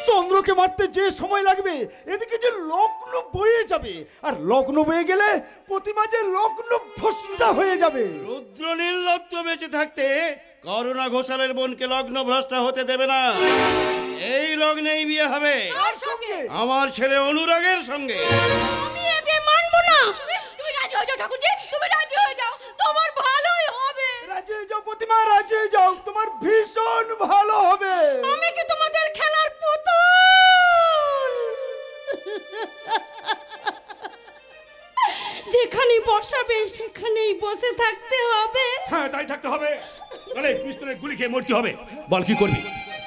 চন্দ্রকে মারতে যে সময় লাগবে, এদিকে যে লগ্ন বয়ে যাবে, আর লগ্ন বয়ে গেলে প্রতিমা যে লগ্ন ভ্রষ্টা হয়ে যাবে। রুদ্র নির্লজ্জ বেঁচে থাকতে করুণা ঘোষালের বোনকে লগ্ন ভ্রষ্ট হতে দেবে না। এই লগ্নেই বিয়ে হবে আর সঙ্গে আমার ছেলে অনুরাগের সঙ্গে। আমি এ বিয়ে মানবো না। তুমি রাজি হয়ে যাও ঠাকুরজি, তুমি রাজি হয়ে যাও, তোমার ভালোই হবে। রাজি হয়ে যাও প্রতিমা, রাজি হয়ে যাও, তোমার ভীষণ ভালো হবে। আমি কি তোমাদের খেলার পুতুল? যেখানে বসাবে সেখানেই বসে থাকতে হবে। হ্যাঁ, তাই থাকতে হবে, নাহলে পিস্তলের গুলি খেয়ে মরতে হবে। বল কি করবি?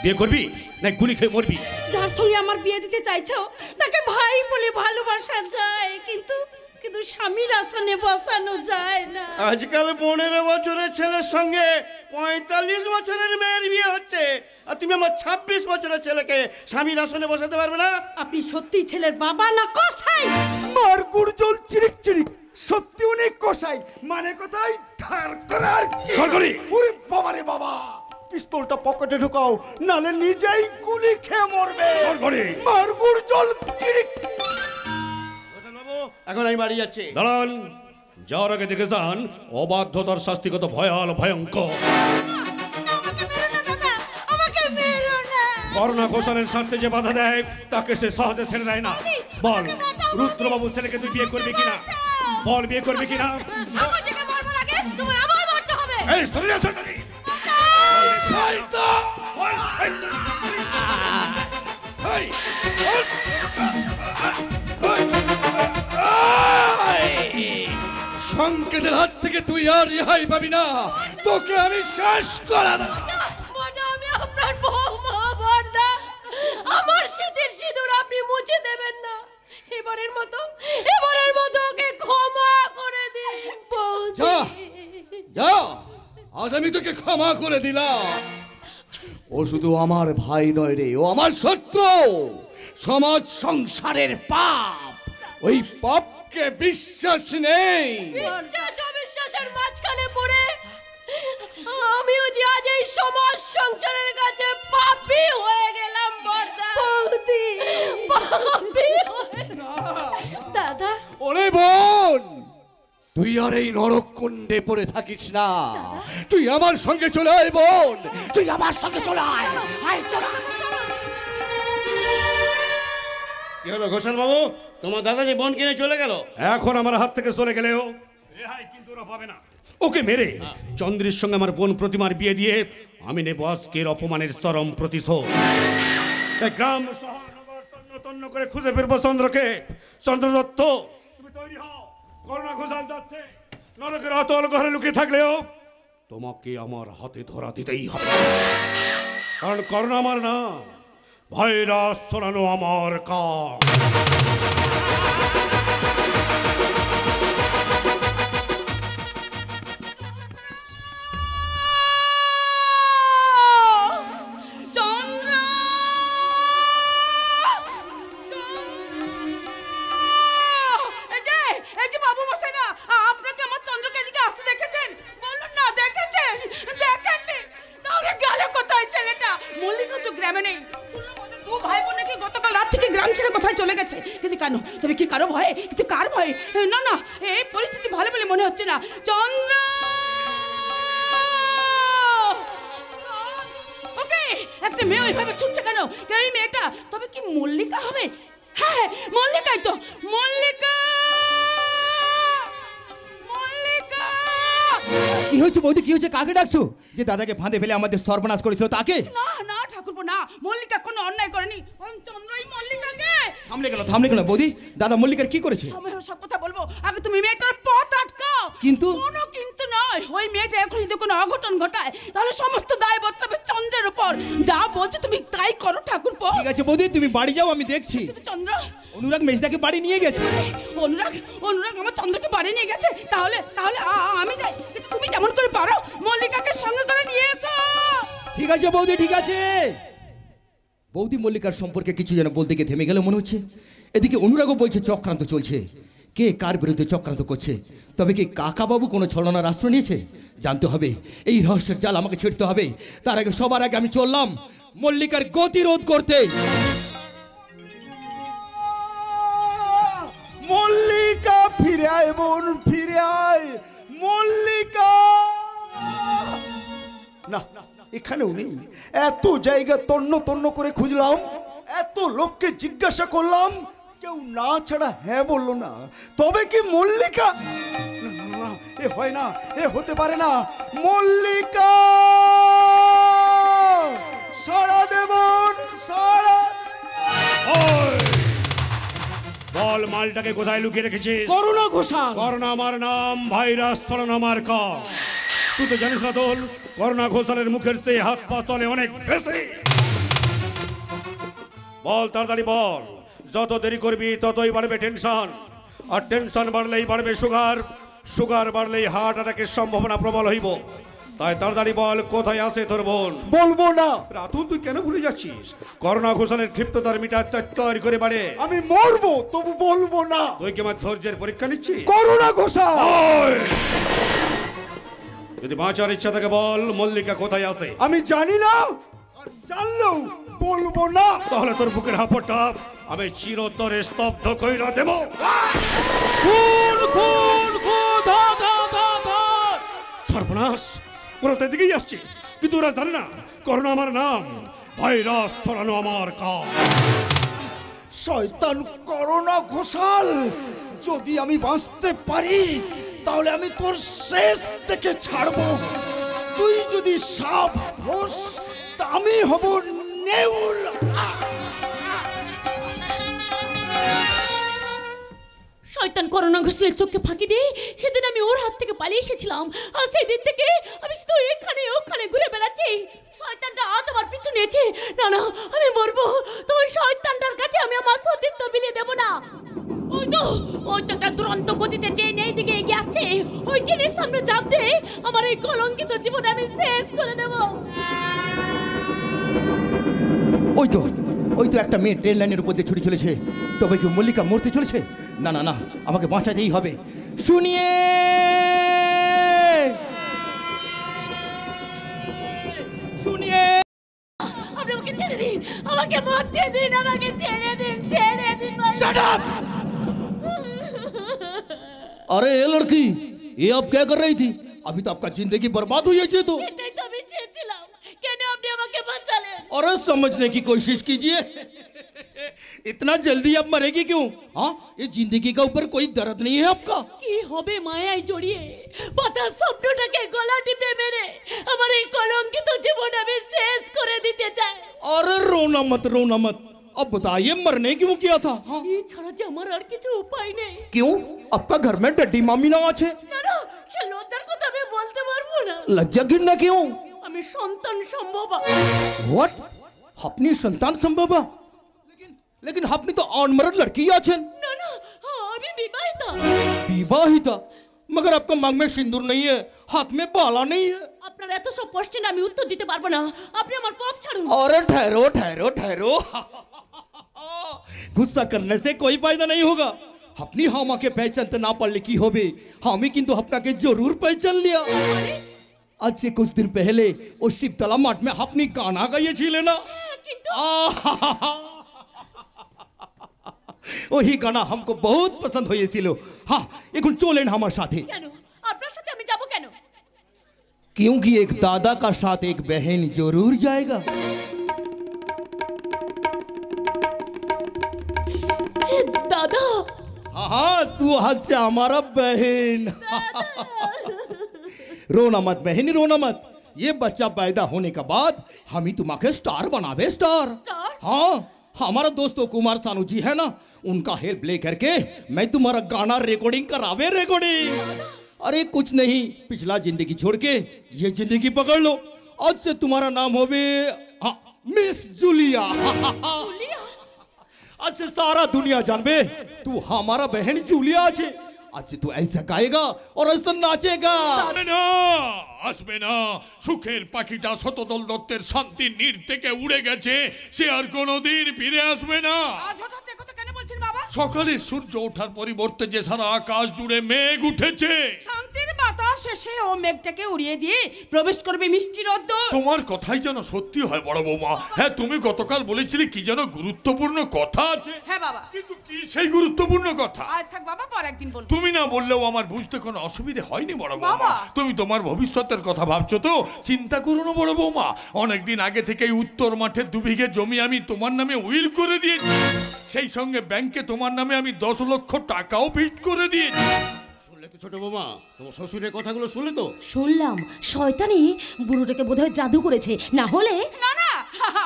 বিয়ে করবি না গুলি খেয়ে মরবি? যার সঙ্গে আমার বিয়ে দিতে চাইছো তাকে ভাই বলে ভালোবাসা যায়, কিন্তু কিন্তু স্বামীর আসনে বসানো যায় না। আজকাল 15 বছরের ছেলের সঙ্গে 45 বছরের মেয়ের বিয়ে হচ্ছে, আর তুমি আমার 26 বছরের ছেলেকে স্বামীর আসনে বসাতে পারবে না? আপনি সত্যি ছেলের বাবা না কসাই? মারগুড় জল চিরিক চিরিক, সত্যি অনেক কষাই। মানে কোথায় ধার করার সরকারি। ওরে বাবা রে বাবা, পিস্তলটা পকেটে ঢোকাও, নালে নিজেই গুলি খেয়ে মরবে। সরকারি। মারগুড় জল চিরিক। এখন আমি বাড়ি যাচ্ছি। দাঁড়ান, যাওয়ার আগে দেখে যান অবাধ্যতার শাস্তি কত ভয়াল ভয়ঙ্কর। করুণা ঘোষালের স্বার্থে যে বাধা দেয় তাকে সে সহজে ছেড়ে দেয় না। বল রুদ্রবাবু ছেলেকে তুই বিয়ে করবি কিনা? বল বিয়ে করবি কিনা? এই শরীরে সংকেতের হাত থেকে তুই আর রেহাই পাবি না, তোকে আমি শেষ করে দেব। আমি আপনার বৌমা বর্দা, আমার শীতের সিঁদুর আপনি মুছে দেবেন না। এবারের মতো ওকে ক্ষমা করে দিন। যা যা, আজ আমি তোকে ক্ষমা করে দিলাম। ও শুধু আমার ভাই নয় রে, ও আমার শত্রু। সমাজ সংসারের পাপ, ওই পাপকে বিশ্বাস নেই। বিশ্বাস অবিশ্বাসের মাঝখানে পড়ে আমিও যে আজ এই সমাজ সংসারের কাছে পাপী হয়ে গেলাম বর্দা। বৌদি পাপী হয়ে দাদা। ওরে বোন, তুই আর এই নরক কুণ্ডে পড়ে থাকিস না, তুই আমার সঙ্গে চলে আয় বোন, তুই আমার সঙ্গে চলে আয়। কি হলো ঘোষাল বাবু, তোমার দাদা যে বোন কিনে চলে গেল, এখন আমার হাত থেকে চলে গেলেও রেহাই কিন্তু ওরা পাবে না। ওকে মেরে চন্দ্রের সঙ্গে আমার বোন প্রতিমার বিয়ে দিয়ে আমি নেব আজকের অপমানের চরম প্রতিশোধ। গ্রাম শহর নগর তন্ন তন্ন করে খুঁজে ফিরবো চন্দ্রকে। চন্দ্র দত্ত, তুমি তৈরি হও, করুণা ঘোষাল যাচ্ছে। নরকের অতল ঘরে লুকিয়ে থাকলেও তোমাকে আমার হাতে ধরা দিতেই হবে, কারণ করুণা আমার না, ভাইরাস ছড়ানো আমার কাজ। তবে কি কারো ভয়ে? কিন্তু কার ভয়ে? না না, এই পরিস্থিতি ভালো বলে মনে হচ্ছে না। চন্দ্র, ওকে একটা মেয়ে ওইভাবে ছুটছে কেন? এই মেয়েটা তবে কি মল্লিকা হবে? হ্যাঁ মল্লিকাই তো, মল্লিকা। কি হয়েছে বৌদি, কি হয়েছে? কাকে ডাকছো? যে দাদাকে ফাঁদে ফেলে আমাদের সর্বনাশ করেছিল তাকে? না না ঠাকুরপো, না, মল্লিকা কোনো অন্যায় করেনি, চন্দ্রই মল্লিকাকে। থামলে কেন বৌদি? দাদা মল্লিকার কি করেছে? সময় সব কথা বলবো, আগে তুমি মেয়েটার পথ আটকাও। কিন্তু কোনো কিন্তু নয়, ওই মেয়েটা এখন যদি কোনো অঘটন ঘটায় তাহলে সমস্ত দায় বর্তাবে চন্দ্রের উপর। যা বলছো তুমি তাই করো ঠাকুরপো। ঠিক আছে বৌদি, তুমি বাড়ি যাও, আমি দেখছি। চন্দ্র, অনুরাগ মেজদাকে বাড়ি নিয়ে গেছে। অনুরাগ আমার চন্দ্রকে বাড়ি নিয়ে গেছে? তাহলে আমি যাই, কিন্তু তুমি যেমন করে পারো মল্লিকাকে সঙ্গে করে নিয়ে এসো। ঠিক আছে বৌদি, ঠিক আছে। বৌদি মল্লিকার সম্পর্কে কিছু যেন বলতে গিয়ে থেমে গেল মনে হচ্ছে। এদিকে অনুরাগও বলছে চক্রান্ত চলছে। কে কার বিরুদ্ধে চক্রান্ত করছে? তবে কি কাকাবাবু কোনো ছলনার আশ্রয় নিয়েছে? জানতে হবে, এই রহস্যের জাল আমাকে ছিঁড়তে হবে। তার আগে সবার আগে আমি চললাম মল্লিকার গতিরোধ করতে। মল্লিকা ফিরে আয় বোন, ফিরে আয় মল্লিকা। না, এখানেও নেই। এত জায়গা তন্ন তন্ন করে খুঁজলাম, এত লোককে জিজ্ঞাসা করলাম, কেউ না ছাড়া হ্যাঁ বললো না। তবে কি মল্লিকা? না, এ হয় না, এ হতে পারে না। মল্লিকা সাড়া দেবন, সাড়া। বল মালটাকে কোথায় লুকিয়ে রেখেছিস? করুণা ঘোষাল। করুণা আমার নাম, ভাইরাস ছড়ানো আমার কাজ। তুই তো জানিস না তোল, করুণা ঘোষালের মুখের চেয়ে হাত পা তলে অনেক বেশি। বল তাড়াতাড়ি বল, যত দেরি করবি ততই বাড়বে টেনশন, আর টেনশন বাড়লেই বাড়বে সুগার, সুগার বাড়লেই হার্ট অ্যাটাকের সম্ভাবনা প্রবল হইব। তাই তাড়াতাড়ি বল, কোথায় আছে তোর বোন? বলবো না। রাতুল তুই কেন ভুলে যাচ্ছিস? করুণা ঘোষালের ক্ষিপ্ততার মিটার তৈরি করে বাড়ে। আমি মরবো তবু বলবো না। তুই কি আমার ধৈর্যের পরীক্ষা নিচ্ছিস? করুণা ঘোষাল, যদি বাঁচার ইচ্ছা থাকে বল, মল্লিকা কোথায় আছে? আমি জানি না, আর জানলেও বলবো না। তাহলে তোর বুকের হাঁপড়টা আমি চিরতরে স্তব্ধ কইরা দেব। কোথায় সর্বনাশ, ওরা তো এদিকেই আসছে, কিন্তু ওরা জানে না করোনা আমার নাম, ভাইরাস ছড়ানো আমার কাজ। শয়তান করোনা ঘোষাল, যদি আমি বাঁচতে পারি তাহলে আমি তোর শেষ থেকে ছাড়বো। তুই যদি সাপ হোস তা আমি হব নেউল। শয়তান করোনা ঘোষালের চোখে ফাঁকি দিয়ে সেদিন আমি ওর হাত থেকে পালিয়ে এসেছিলাম, আর সেই দিন থেকে আমি শুধু এখানে ওখানে ঘুরে বেড়াচ্ছি। শয়তানটা আজ আমার পিছু নিয়েছে। না না, আমি মরবো, তোমার শয়তানটার কাছে আমি আমার সতীত্ব বিলিয়ে দেবো না। ওই তো একটা দুরন্ত গতিতে ট্রেন এই দিকে এগিয়ে আসছে। ওই ট্রেনের সামনে চাপ দিয়ে আমার এই কলঙ্কিত জীবন আমি শেষ করে দেবো। ওই তো একটা মেয়ে ট্রেন লাইনের উপর দিয়ে ছুটে চলেছে। তবে কি মল্লিকা মরতে চলেছে? না না না, আমাকে বাঁচাতেই হবে। শুনিয়ে শুনিয়ে আপনি আমাকে ছেড়ে দিন, আমাকে মরতে দিন, আমাকে ছেড়ে দিন, ছেড়ে দিন। अरे ये लड़की, ये आप क्या कर रही थी? अभी तो आपका जिंदगी बर्बाद हुई है। तो সেটাই তো আমি চেয়েছিলাম, কেন আপনি আমাকে বাঁচালেন? अरे समझने की कोशिश कीजिए। इतना जल्दी आप मरेगी क्यों? हाँ, ये जिंदगी का ऊपर कोई दर्द नहीं है आपका? কি হবে মায়ায় জড়িয়ে বাঁচার স্বপ্নটাকে গলা টিপে মেরে আমার এই কলঙ্কিত জীবন আমি শেষ করে দিতে চাই। अरे रोना मत। अब बताइए मरने क्यों किया था? हाँ? এছাড়া যে আমার আর কিছু উপায় নেই। क्यों? आपका घर में डड्डी मामी ना আছে? না না, সে লজ্জার কথা আমি বলতে পারবো না। लज्जा घिरना क्यों? আমি সন্তান সম্ভব। What? अपनी संतान संभव? लेकिन আপনি তো अनमर्द लड़की আছেন। না না, আমি বিবাহিতা। विवाहिता? मगर आपका मांग में सिंदूर नहीं है, हाथ में बाला नहीं है। আপনার এত সব প্রশ্নের আমি উত্তর দিতে পারবো না, আপনি আমার পথ ছাড়ুন। अरे ठहरो। गुस्सा करने से कोई फायदा नहीं होगा। अपनी हामा के पहचानते ना पारले की होबे, हामी किंतु আপনাকে जरूर पहचान लिया। आज से कुछ दिन पहले वो शिवतला माठ में अपनी गाना गाइएছিলে না? কিন্তু वही गाना हमको बहुत पसंद হয়েছিল। हाँ, এখন চলেন আমার সাথে। কেন আপনার সাথে আমি যাব কেন? क्योंकि एक दादा का साथ एक बहन जरूर जाएगा। দাদা। हाँ, तू हाथ से हमारा बहन। रोना मत बहन, रोना मत। ये बच्चा पैदा होने के बाद हम ही तुम्हारे स्टार बनावे, स्टार। हाँ, हमारा दोस्त कुमार सानू जी है ना, उनका हेल्प ले करके मैं तुम्हारा गाना रिकॉर्डिंग करावे, रिकॉर्डिंग। अरे कुछ नहीं, पिछला जिंदगी छोड़ के ये जिंदगी पकड़ लो। आज से तुम्हारा नाम होवे मिस जूलिया। आज से सारा दुनिया जानबे तू हमारा बहन जूलिया আছে। आज से तू ऐसा गाएगा और ऐसा नाचेगा। আসবে না, সুখের পাখিটা শতদল দত্তের শান্তির নীড় থেকে উড়ে গেছে, সে আর কোনোদিন ফিরে আসবে না। আজ হঠাৎ এ কথা কেন বলছেন বাবা? সকালে সূর্য ওঠার পরিবর্তে যে সারা আকাশ জুড়ে মেঘ উঠেছে, শান্তির বাতাস এসে ও মেঘটাকে উড়িয়ে দিয়ে প্রবেশ করবে মিষ্টি রোদ্দুর। তোমার কথাই যেন সত্যি হয় বড় বৌমা। হ্যাঁ, তুমি গতকাল বলেছিলে কি যেন গুরুত্বপূর্ণ কথা আছে। হ্যাঁ বাবা। কিন্তু কি সেই গুরুত্বপূর্ণ কথা? আজ থাক বাবা, পর একদিন বলবো। তুমি না বললেও আমার বুঝতে কোনো অসুবিধে হয়নি বড় বৌমা। বাবা। তুমি তোমার ভবিষ্যতের কথা ভাবছো তো, চিন্তা করো না বড় বৌমা। অনেকদিন আগে থেকেই উত্তর মাঠে 2 বিঘে জমি আমি তোমার নামে উইল করে দিয়েছি। সেই সঙ্গে ব্যাংকে তোমার নামে আমি 10 লক্ষ টাকাও ফিক্সড করে দিয়েছি। শুনলে তো ছোট বৌমা, তোমার শ্বশুরের কথাগুলো শুনলে তো? শুনলাম, শয়তানি বুড়োটাকে বোধহয় জাদু করেছে, না হলে। না না,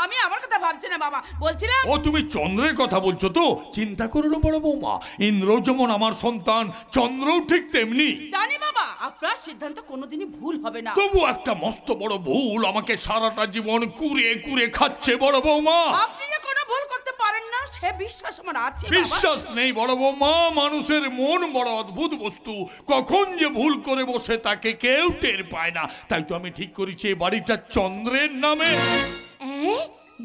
আমি আমার কথা ভাবছি না বাবা, বলছিলাম। ও তুমি চন্দ্রের কথা বলছো তো? চিন্তা করো না বড় বৌমা, ইন্দ্র যেমন আমার সন্তান, চন্দ্রও ঠিক তেমনি। জানি বাবা, আপনার সিদ্ধান্ত কোনোদিনই ভুল হবে না। তবু একটা মস্ত বড় ভুল আমাকে সারাটা জীবন কুরে কুরে খাচ্ছে বড় বৌমা। আপনি যে কোনো ভুল করতে পারেন না সে বিশ্বাস আমার আছে বাবা। বিশ্বাস নেই বড় বৌমা। মানুষের মন বড় অদ্ভুত বস্তু, কখন যে ভুল করে বসে তাকে কেউ টের পায় না। তাই তো আমি ঠিক করেছি এই বাড়িটা চন্দ্রের নামে।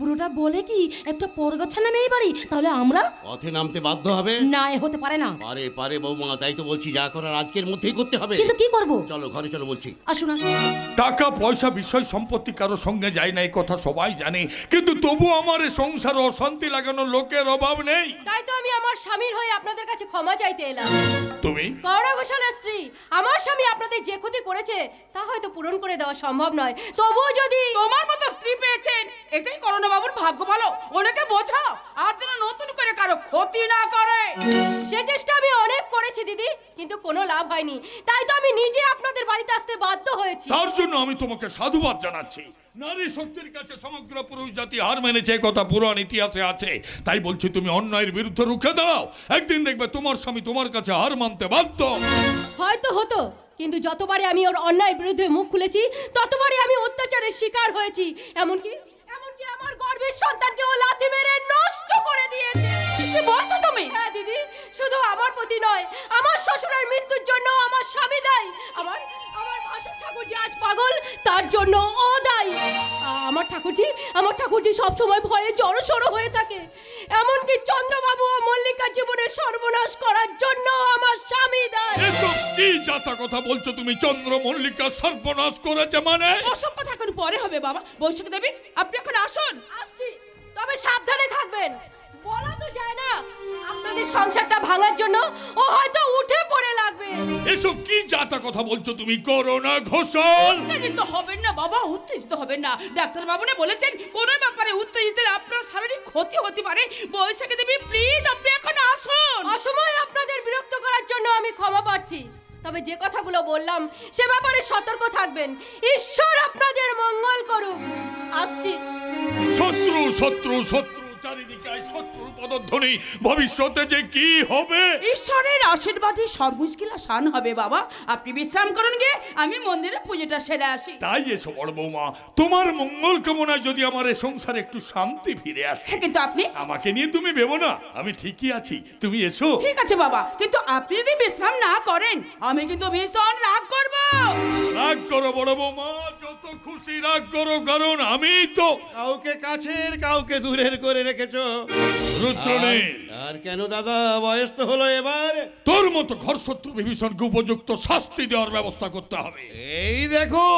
বুড়োটা বলে কি একটা পরগাছা নামে এই বাড়ি, তাহলে আমরা পথে নামতে বাধ্য হবে। না, এ হতে পারে না। পারে পারে বৌমা, তাই তো বলছি যা করার আজকের মধ্যেই করতে হবে। কিন্তু কি করব? চলো ঘরে চলো বলছি। আসুন আসুন। টাকা পয়সা বিষয় সম্পত্তি কারো সঙ্গে যায় না, এই কথা সবাই জানে, কিন্তু তবু আমার এই সংসারে অশান্তি লাগানোর লোকের অভাব নেই। তাই তো আমি আমার স্বামীর হয়ে আপনাদের কাছে ক্ষমা চাইতে এলাম। তুমি করোনা ঘোষণার স্ত্রী, আমার স্বামী আপনাদের যে ক্ষতি করেছে তা হয়তো পূরণ করে দেওয়া সম্ভব নয়, তবুও যদি তোমার মতো স্ত্রী পেয়েছেন এটাই করোনা বাবুর ভাগ্য ভালো। ওনাকে বোঝাও আর যেন নতুন করে কারো ক্ষতি না করে। সে চেষ্টা আমি অনেক করেছি দিদি, কিন্তু কোনো লাভ হয়নি। তাই তো আমি নিজে আপনাদের বাড়িতে আসতে বাধ্য হয়েছি। তার জন্য আমি তোমাকে সাধুবাদ জানাচ্ছি। নারী শক্তির কাছে সমগ্র পুরুষ জাতি হার মেনেছে, কথা পুরাণ ইতিহাসে আছে। তাই বলছি তুমি অন্যায়ের বিরুদ্ধে রুখে দাও, একদিন দেখবে তোমার স্বামী তোমার কাছে হার মানতে বাধ্য। হয়তো হতো, কিন্তু যতবারই আমি ওর অন্যায়ের বিরুদ্ধে মুখ খুলেছি ততবারই আমি অত্যাচারের শিকার হয়েছি। এমনকি আমার গর্ভের সন্তানকে ও লাথি মেরে নষ্ট করে দিয়েছে। কি বলছো তুমি? হ্যাঁ দিদি, শুধু আমার প্রতি নয়, আমার শ্বশুরের মৃত্যুর জন্য আমার স্বামী দায়ী। আমার ভাসুর ঠাকুর যে আজ পাগল তার জন্য ও দায়ী। আমার ঠাকুরজি সব সময় ভয়ে জড়সড় হয়ে থাকে। এমনকি চন্দ্রবাবু ও মল্লিকার জীবনের সর্বনাশ করার জন্য আমার স্বামী দায়ী। এসব কি জাতা কথা বলছো তুমি? চন্দ্র মল্লিকা সর্বনাশ করেছে মানে? ওসব কথা এখন পরে হবে বাবা। বৈশাখ দেবী আপনি এখন আসুন। আসছি, তবে সাবধানে থাকবেন। বলা তো যায় না, আপনাদের সংসারটা ভাঙার জন্য ও হয়তো উঠে পড়ে লাগবে। এসব কি জাতা কথা বলছো তুমি? করোনা ঘোষণ। উত্তেজিত হবেন না বাবা, উত্তেজিত হবেন না। ডাক্তার বাবু না বলেছেন কোনো ব্যাপারে উত্তেজিত হলে আপনার শারীরিক ক্ষতি হতে পারে। বৈশাখ দেবী প্লিজ আপনি এখন আসুন। অসময়ে আপনাদের বিরক্ত করার জন্য আমি ক্ষমা প্রার্থী, তবে যে কথাগুলো বললাম সে ব্যাপারে সতর্ক থাকবেন। ঈশ্বর আপনাদের মঙ্গল করুক। আসছি। শত্রু শত্রু শত্রু, চারিদিকে শত্রু পদধ্বনি। ভবিষ্যতে যে কি হবে? ঈশ্বরের আশীর্বাদে সব মুশকিল আসান হবে বাবা। আপনি বিশ্রাম করুন গিয়ে, আমি মন্দিরে পুজোটা সেরে আসি। তাই এসো বড় বৌমা, তোমার মঙ্গল কামনায় যদি আমার এই সংসারে একটু শান্তি ফিরে আসে। কিন্তু আপনি আমাকে নিয়ে তুমি ভেবো না, আমি ঠিকই আছি, তুমি এসো। ঠিক আছে বাবা, কিন্তু আপনি যদি বিশ্রাম না করেন আমি কিন্তু ভীষণ রাগ করব। রাগ করো বড় বৌমা, যত খুশি রাগ করো, কারণ আমি তো কাউকে কাছের কাউকে দূরের করে রেখেছো। রুদ্রনীল। আর কেন দাদা, বয়স তো হলো এবার। তোর মতো ঘর শত্রু বিভীষণকে উপযুক্ত শাস্তি দেওয়ার ব্যবস্থা করতে হবে। এই দেখো,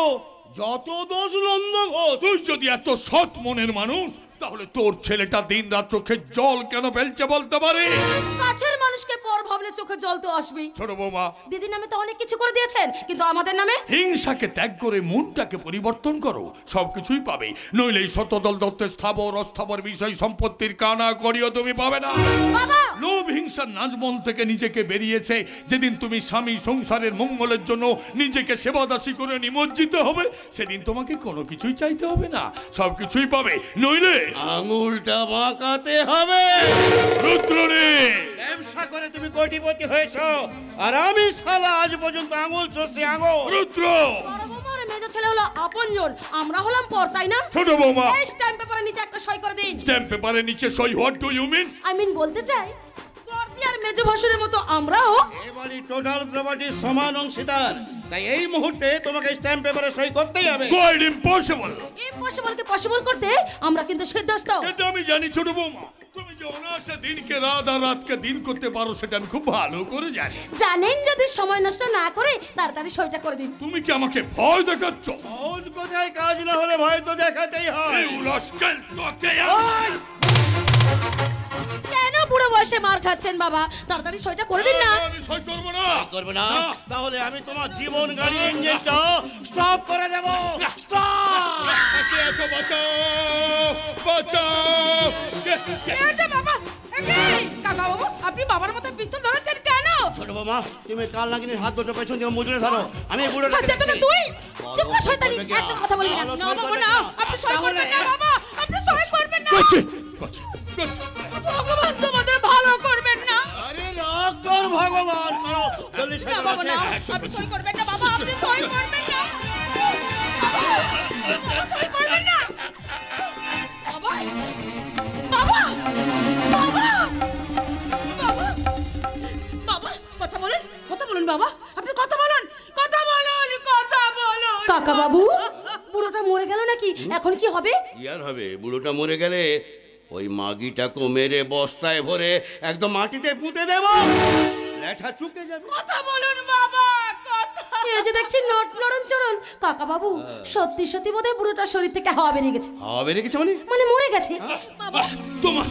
যত দোষ নন্দ ঘোষ। তুই যদি এত সৎ মনের মানুষ, তাহলে তোর ছেলেটা দিন রাত চোখে জল কেন ফেলছে বলতে পারে? কাছের মানুষকে পর ভাবলে চোখে জল তো আসবেই। ছোট বৌমা, দিদির নামে তো অনেক কিছু করে দিয়েছেন, কিন্তু আমাদের নামে হিংসাকে ত্যাগ করে মনটাকে পরিবর্তন করো, সবকিছুই পাবে। নইলে এই শতদল দত্তের স্থাবর অস্থাবর বিষয় সম্পত্তির কানা করিও তুমি পাবে না। লোভ হিংসার নাজমন থেকে নিজেকে বেরিয়েছে যেদিন তুমি স্বামী সংসারের মঙ্গলের জন্য নিজেকে সেবাদাসী করে নিমজ্জিত হবে, সেদিন তোমাকে কোনো কিছুই চাইতে হবে না, সবকিছুই পাবে। নইলে আঙুলটা বাঁকাতে হবে। রুদ্রনীল, ব্যবসা করে তুমি কোটিপতি হয়েছো, আর আমি শালা আজ পর্যন্ত আঙুল চষছি আঙুল। রুদ্র, বড় বৌমার মেজো ছেলে হলো আপনজন, আমরা হলাম পর, তাই না? ছোট বৌমা, এই স্ট্যাম্প পেপারের নিচে একটা সই করে দিন। স্ট্যাম্প পেপারের নিচে সই? What do you mean? I mean বলতে চাই, পরদি আর মেজো ভাসুরের মতো আমরাও এবারে টোটাল প্রপার্টির সমান অংশীদার, তাই এই মুহূর্তে তোমাকে স্ট্যাম্প পেপারে সই করতেই হবে। Quite impossible. ইম্পসিবলকে পসিবল করতে আমরা কিন্তু সিদ্ধস্ত। সেটা আমি জানি ছোট বৌমা, তুমি যে অনায়াসে দিনকে রাত আর রাতকে দিন করতে পারো সেটা আমি খুব ভালো করে জানি। জানেন, যদি সময় নষ্ট না করে তাড়াতাড়ি সইটা করে দিন। তুমি কি আমাকে ভয় দেখাচ্ছ? সহজ কথায় কাজ না হলে ভয় তো দেখাতেই হয়। এই রাস্কেল, তোকে কেন বুড়ো বয়সে মার খাচ্ছেন বাবা? তাড়াতাড়ি সইটা করে দিন না। আমি সই করব না। করবে না? তাহলে আমি তোমার জীবন গাড়ি ইঞ্জিনটা স্টপ করে দেব। স্টপ! কে আছো? বাঁচাও, বাঁচাও। এটা বাবা, কাকা বাবু আপনি বাবার মাথায় পিস্তল ধরেছেন কেন? ছোট বৌমা, তুমি কাল নাগিনীর হাত দুটো পেছন দিয়ে মুজড়ে ধরো, আমি বুড়োটা আচ্ছা তো তুই চুপ কর শয়তানি, একদম কথা বলবি না। না বাবা না, আপনি সই করবেন না বাবা, আপনি সই করবেন না। গছে গছে গছে। ভগবান তোমাদের ভালো করবেন না। আরে রাগ কর ভগবান, করো জলদি সই না করো। বাবা না, আপনি সই করবেন না বাবা, আপনি সই করবেন না। সই করবেন না বাবা। বাবা বাবা বাবা বাবা, কথা বলেন, কথা বলুন বাবা, আপনি কথা বলুন, কথা বলুন, কথা বলুন। কাকা বাবু, বুড়োটা মরে গেল নাকি? এখন কি হবে? কি আর হবে, বুড়োটা মরে গেলে ওই মাগিটাকে মেরে বস্তায় ভরে একদম মাটিতে পুঁতে দেব, লেঠা চুকে যাবে। কথা বলুন বাবা, কথা। এই যে দেখছি নড়ন চড়ন। কাকা বাবু, সত্যি সত্যি বোধহয় বুড়োটার শরীর থেকে হাওয়া বেরিয়ে গেছে। হাওয়া বেরিয়ে গেছে মানে মরে গেছে। তোমার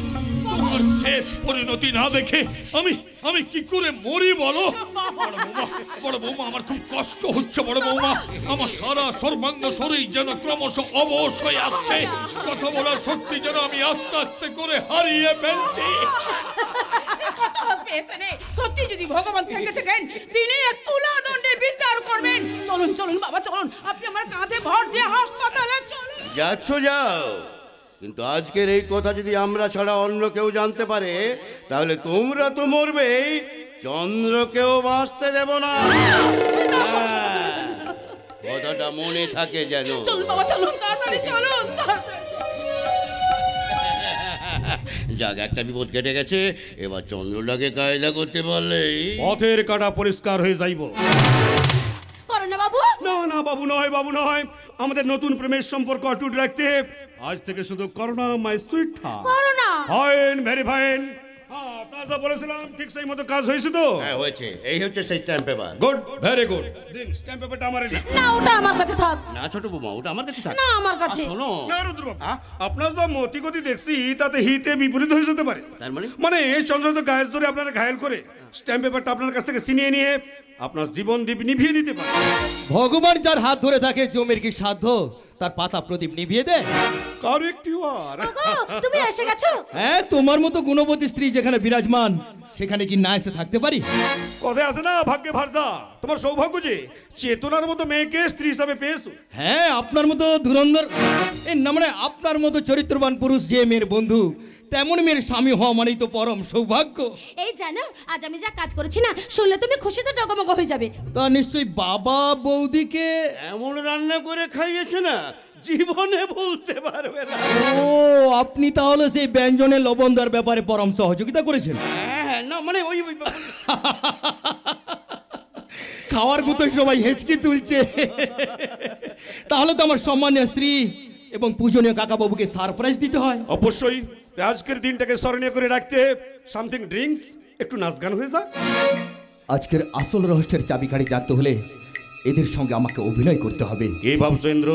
শেষ পরিণতি না দেখে আমি কি করে মরি বলো? বড় বৌমা, আমার খুব কষ্ট হচ্ছে বড় বৌমা। আমার সারা সর্বাঙ্গ শরীর যেন ক্রমশ অবশ হয়ে আসছে। কথা বলার শক্তি যেন আমি আস্তে আস্তে করে হারিয়ে ফেলছি। কত হাসবে এখানে। সত্যি যদি ভগবান থেকে থাকেন, তিনি এক তুলা দণ্ডে বিচার করবেন। চলুন চলুন বাবা, চলুন। আপনি আমার কাঁধে ভর দিয়ে হাসপাতালে চলুন। যাচ্ছ যাও, কিন্তু আজকের এই কথা যদি আমরা ছাড়া অন্য কেউ জানতে পারে, তাহলে তোমরা তো মরবেই, চন্দ্রকেও বাঁচতে দেব না। কথাটা মনে থাকে যেন। চলুন বাবা, চলুন, তাড়াতাড়ি চলুন। যাক, একটা বিপদ কেটে গেছে। এবার চন্দ্রটাকে কায়দা করতে পারলেই পথের কাটা পরিষ্কার হয়ে যাইব। করোনা বাবু? না না বাবু নয়, বাবু নয়। আমাদের নতুন প্রেমের সম্পর্ক অটুট রাখতে আজ থেকে শুধু corona my sweet corona. Fine, very fine. হ্যাঁ, তাজা বলেছিলাম, ঠিক সেই মতো কাজ হয়েছে তো? হ্যাঁ হয়েছে। এই হচ্ছে সেই stamp paper. Good, very good. দিন স্ট্যাম্প পেপারটা আমারে দিন। না, ওটা আমার কাছে থাক। না ছোট বৌমা, ওটা আমার কাছে থাক। না, আমার কাছে। শোনো না রুদ্রবাবু, আপনার যা মতি গতি দেখছি তাতে হিতে বিপরীত হয়ে যেতে পারে। তার মানে? মানে এই চন্দ্র তো গায়ের ধরে আপনারা ঘায়েল করে স্ট্যাম্প পেপারটা আপনার কাছ থেকে ছিনিয়ে নিয়ে আপনার জীবন দীপ নিভিয়ে দিতে পারে। ভগবান যার হাত ধরে থাকে, জমির কি সাধ্য তার পাতা প্রদীপ নিভিয়ে দেয়? Correct you are. তুমি এসে গেছো? হ্যাঁ, তোমার মতো গুণবতী স্ত্রী যেখানে বিরাজমান, সেখানে কি না এসে থাকতে পারি? কথায় আছে না, ভাগ্যে ভার্যা। তোমার সৌভাগ্য যে চেতনার মতো মেয়েকে স্ত্রী হিসাবে পেয়েছো। হ্যাঁ, আপনার মতো ধুরন্ধর, এই না মানে আপনার মতো চরিত্রবান পুরুষ যে মেয়ের বন্ধু, তেমন মেয়ের স্বামী হওয়া মানেই তো পরম সৌভাগ্য। এই জানো, আজ আমি যা কাজ করেছি না, শুনলে তুমি খুশিতে ডগমগ হয়ে যাবে। তা নিশ্চয়ই বাবা বৌদিকে এমন রান্না করে খাইয়েছে না, জীবনে বলতে পারবে না। ও, আপনি তাহলে সেই ব্যঞ্জনের লবণ দেওয়ার ব্যাপারে পরম সহযোগিতা করেছেন? হ্যাঁ, না মানে ওই খাওয়ার গুতোয় সবাই হেঁচকি তুলছে। তাহলে তো আমার সম্মানীয় স্ত্রী এবং পূজনীয় কাকা বাবুকে সারপ্রাইজ দিতে হয়। অবশ্যই আজকের দিনটাকে স্মরণীয় করে রাখতে সামথিং ড্রিঙ্কস, একটু নাচ গান হয়ে যাক। আজকের আসল রহস্যের চাবিকাঠি জানতে হলে এদের সঙ্গে আমাকে অভিনয় করতে হবে। কি ভাবছো ইন্দ্র?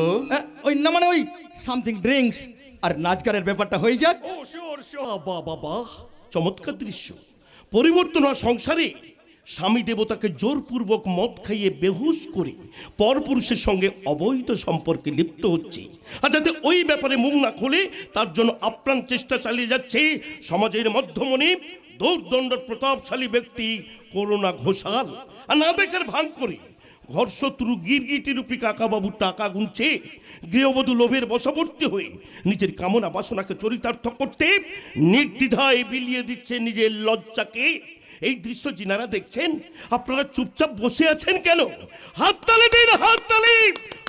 ওই না মানে ওই সামথিং ড্রিঙ্কস আর নাচ গানের ব্যাপারটা হয়ে যাক। ও শিওর শিওর। বাহ বাহ বাহ, চমৎকার দৃশ্য। পরিবর্তন হওয়া সংসারে স্বামী দেবতাকে জোরপূর্বক মদ খাইয়ে বেহুশ করে পরপুরুষের সঙ্গে অবৈধ সম্পর্কে লিপ্ত হচ্ছে, আর যাতে ওই ব্যাপারে মুখ না খোলে তার জন্য আপ্রাণ চেষ্টা চালিয়ে যাচ্ছে সমাজের মধ্যমণি দৌর্দণ্ড প্রতাপশালী ব্যক্তি করুণা ঘোষাল। আর না দেখার ভান করে ঘরশত্রু গিরগিটি রূপী কাকাবাবু টাকা গুনছে, গৃহবধূ লোভের বশবর্তী হয়ে নিজের কামনা বাসনাকে চরিতার্থ করতে নির্দ্বিধায় বিলিয়ে দিচ্ছে নিজের লজ্জাকে। এই দৃশ্য যিনারা দেখছেন, আপনারা চুপচাপ বসে আছেন কেন? হাততালি দিন, হাততালি,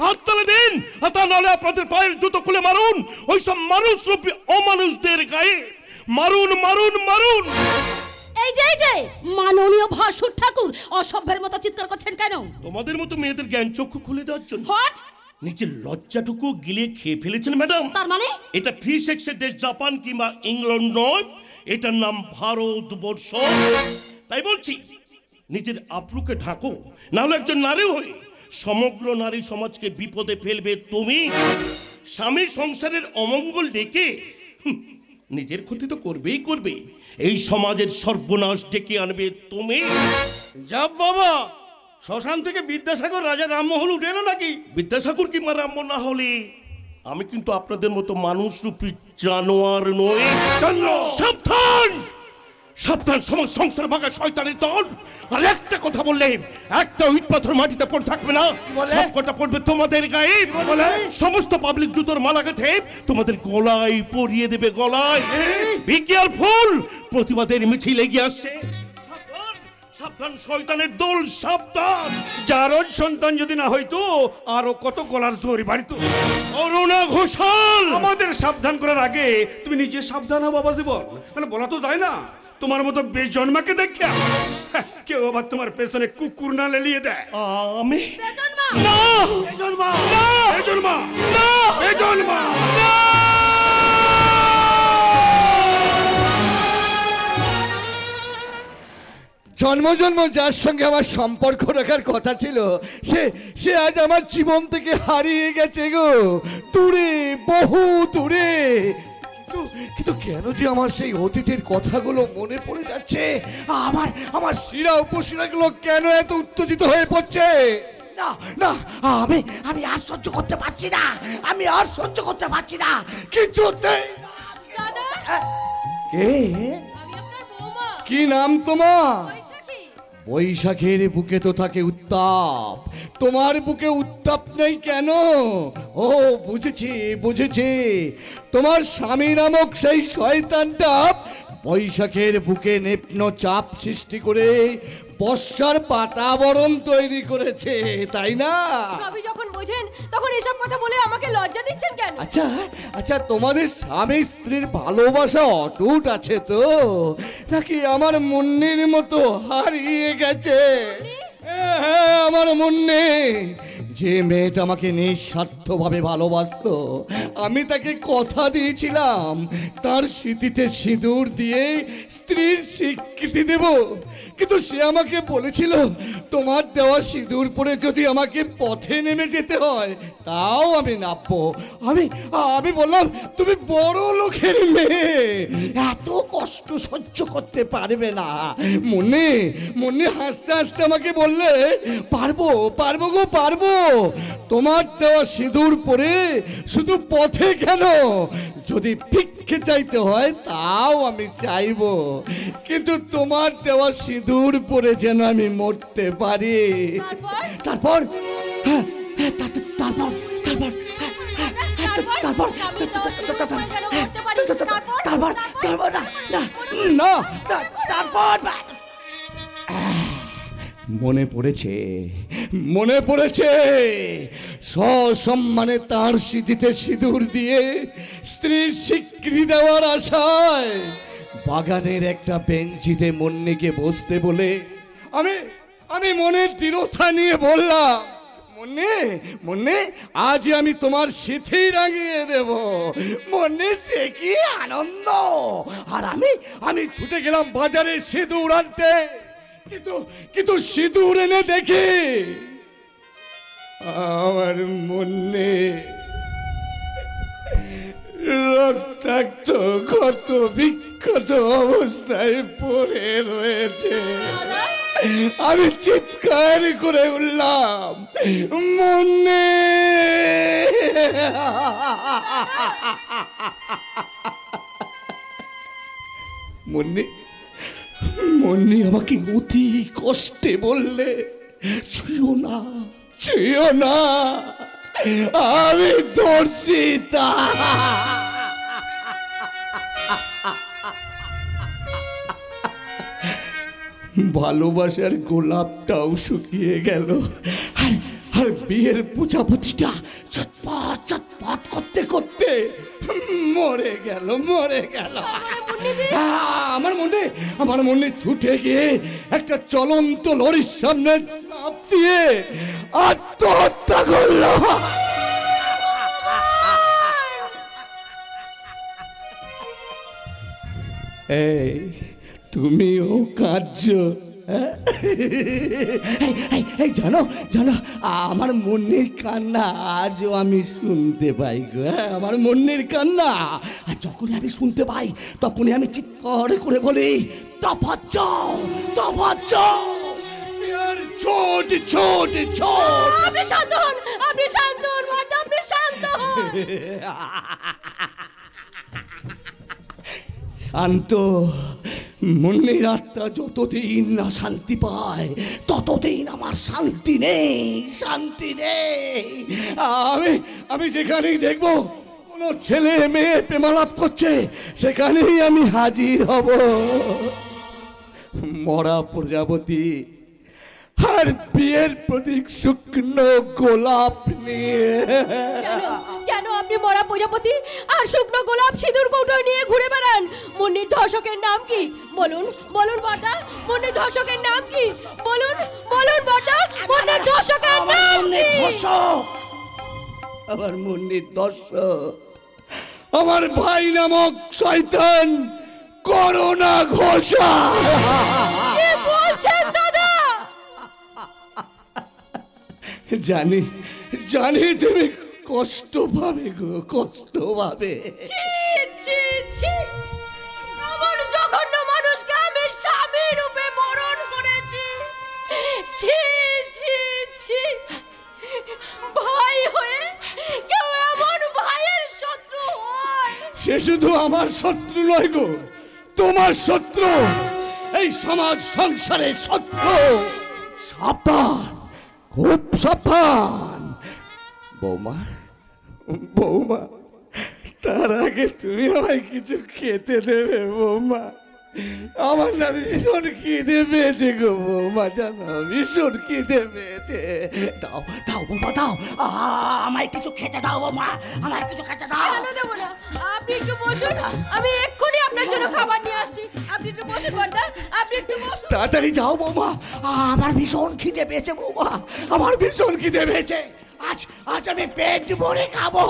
হাততালি দিন। তা নাহলে আপনাদের পায়ের জুতো খুলে মারুন ওইসব মানুষরূপী অমানুষদের গায়ে। মারুন মারুন মারুন। এই যে মাননীয় ভাসুর ঠাকুর অসভ্যের মতো চিৎকার করছেন কেন? তোমাদের মতো মেয়েদের জ্ঞান চক্ষু খুলে দেওয়ার জন্য। হোয়াট? নিজের লজ্জাটুকু গিলে খেয়ে ফেলেছেন ম্যাডাম। তার মানে? এটা ফ্রি সেক্সের দেশ জাপান কিংবা ইংল্যান্ড নয়, এটার নাম ভারতবর্ষ। তাই বলছি, নিজের আব্রুকে ঢাকো, না হলে একজন নারী হয়ে সমগ্র নারী সমাজকে বিপদে ফেলবে তুমি। স্বামী সংসারের অমঙ্গল ডেকে নিজের ক্ষতি তো করবেই করবে, এই সমাজের সর্বনাশ ডেকে আনবে তুমি। যাব বাবা, শ্মশান থেকে বিদ্যাসাগর রাজা রামমোহন উঠে এলো নাকি? বিদ্যাসাগর কিংবা রাম না হলে আমি কিন্তু আপনাদের মতো মানুষ রূপী জানোয়ার নই। সাবধান সাবধান, সমাজ সংসার ভাঙা শয়তানের দল। আর একটা কথা বললে একটা ইট পাথর মাটিতে পড়ে থাকবে না, সবকটা পড়বে তোমাদের গায়ে। সমস্ত পাবলিক জুতোর মালা গেঁথে তোমাদের গলায় পরিয়ে দেবে, গলায়। বি কেয়ারফুল, প্রতিবাদের মিছিল এগিয়ে আসছে। সাবধান শয়তানের দল, সাবধান। জারজ সন্তান যদি না হইতো আরো কত গলার জোর বাড়িত। করুণা ঘোষাল, আমাদের সাবধান করার আগে তুমি নিজে সাবধান হও বাবা জীবন। মানে বলা তো যায় না, তোমার মতো বেজন্মাকে দেখে কেউ আবার তোমার পেছনে কুকুর না লেলিয়ে দেয়। আমি বেজন্মা না, বেজন্মা না, বেজন্মা না, জন্ম জন্ম যার সঙ্গে আমার সম্পর্ক রাখার কথা ছিল সে সে আজ আমার জীবন থেকে হারিয়ে গেছে গো, দূরে, বহু দূরে। কিন্তু কেন যে আমার সেই অতীতের কথাগুলো মনে পড়ে যাচ্ছে, আমার আমার শিরা উপশিরাগুলো কেন এত উত্তেজিত হয়ে পড়ছে? না না, আমি আর সহ্য করতে পারছি না, আমি আর সহ্য করতে পারছি না কিছুতেই। দাদা, কে? আমি আপনার বৌমা। কি নাম তোমার? বৈশাখী। বৈশাখের বুকে তো থাকে উত্তাপ, তোমার বুকে উত্তাপ নেই কেন? ও বুঝেছি বুঝেছি, তোমার স্বামী নামক সেই শয়তানটা বৈশাখের বুকে নেপনো চাপ সৃষ্টি করে বর্ষার বাতাবরণ তৈরি করেছে, তাই না? সবই যখন বোঝেন তখন এসব কথা বলে আমাকে লজ্জা দিচ্ছেন কেন? আচ্ছা আচ্ছা, তোমাদের স্বামী স্ত্রীর ভালোবাসা অটুট আছে তো, নাকি আমার মুন্নির মতো হারিয়ে গেছে? হ্যাঁ, আমার মুন্নি, যে মেয়েটা আমাকে নিঃস্বার্থভাবে ভালোবাসতো, আমি তাকে কথা দিয়েছিলাম তার স্মৃতিতে সিঁদুর দিয়ে স্ত্রীর স্বীকৃতি দেব, কিন্তু সে আমাকে বলেছিল তোমার দেওয়া সিঁদুর পরে যদি আমাকে পথে নেমে যেতে হয় তাও আমি নামবো। আমি বললাম তুমি বড় লোকের মেয়ে, এত কষ্ট সহ্য করতে পারবে না। মনে হাসতে হাসতে আমাকে বললে পারবো পারবো গো পারবো, তোমার দেওয়া সিঁদুর পরে শুধু পথে কেন, যদি ভিক্ষে চাইতে হয় তাও আমি চাইবো, কিন্তু তোমার দেওয়া সিঁদুর পরে যেন আমি মরতে পারি। তারপর হ্যাঁ হ্যাঁ, তারপর মনে পড়েছে সসম্মানে তার স্মৃতিতে সিঁদুর দিয়ে স্ত্রীর স্বীকৃতি দেওয়ার আশায় বাগানের একটা বেঞ্চিতে মুন্নিকে বসতে বলে আমি মনের দৃঢ়তা নিয়ে বললাম, মুন্নি আজ আমি তোমার সিঁথি রাঙিয়ে দেব। মুন্নি সে কি আনন্দ! আর আমি ছুটে গেলাম বাজারে সিঁদুর আনতে, কিন্তু সিঁদুর এনে দেখি আমার মুন্নি রক্তাক্ত ক্ষত বিক্ষত অবস্থায় পড়ে রয়েছে। আমি চিৎকার করে উঠলাম, মুন্নি! মুন্নি আমাকে অতি কষ্টে বললে, ছুঁয়ো না, আমি ধর্ষিতা। ভালোবাসার গোলাপটাও শুকিয়ে গেল, আর বিয়ের প্রজাপতিটা চটপট করতে করতে মরে গেল। আমার মনে ছুটে গিয়ে একটা চলন্ত লরির সামনে চাপ দিয়ে আত্মহত্যা করল। এই তুমিও কাঁদছো? এই জানো আমার মনের কান্না আজও আমি শুনতে পাই গো, আমার মনের কান্না। আর যখনই আমি শুনতে পাই তখনই আমি চিৎকার করে বলি, তফাৎ যাও। ছোট আপনি শান্ত হন, আপনি শান্ত হন। শান্ত? মুন্নির আত্মা যতদিন না শান্তি পায় ততদিন আমার শান্তি নেই। আমি যেখানেই দেখবো কোনো ছেলে মেয়ে প্রেমালাপ করছে সেখানেই আমি হাজির হব। মরা প্রজাপতি আর বিয়ের প্রতীক শুকনো গোলাপ নিয়ে। কেন আপনি মরা প্রজাপতি আর শুকনো গোলাপ সিঁদুর কৌটো নিয়ে ঘুরে বেড়ান? মুন্নির ধর্ষকের নাম কি? বলুন বড়দা, মুন্নির ধর্ষকের নাম কি? বলুন বড়দা, মুন্নির ধর্ষকের নাম কি? আমার মুন্নির ধর্ষক আমার ভাই নামক শয়তান করোনা ঘোষা। আছেন দাদা? জানি জানি তুমি কষ্ট পাবে গো, কষ্ট পাবে। ছি ছি ছি, আমার জঘন্য মানুষকে আমি স্বামী রূপে বরণ করেছি। ছি ছি ছি, ভাই হয়ে কেউ এমন ভাইয়ের শত্রু হয়? সে শুধু আমার শত্রু নয় গো, তোমার শত্রু, এই সমাজ সংসারের শত্রু। সাবধান, খুব সাবধান। বৌমা, বৌমা, তার আগে তুমি আমায় কিছু খেতে দেবে বৌমা। আমার না ভীষণ খিদে পেয়েছে গো বৌমা, জানো ভীষণ খিদে পেয়েছে। দাও দাও বৌমা দাও, আমায় কিছু খেতে দাও বৌমা, আমায় কিছু খেতে দাও। কেন দেবো না? আপনি একটু বসুন, আমি এক্ষুনি আপনার জন্য খাবার নিয়ে আসছি। আপনি একটু বসুন বড়দা, আপনি একটু বসুন। তাড়াতাড়ি যাও বৌমা, আমার ভীষণ খিদে পেয়েছে বৌমা, আমার ভীষণ খিদে পেয়েছে। আজ আজ আমি পেট ভরে খাবো।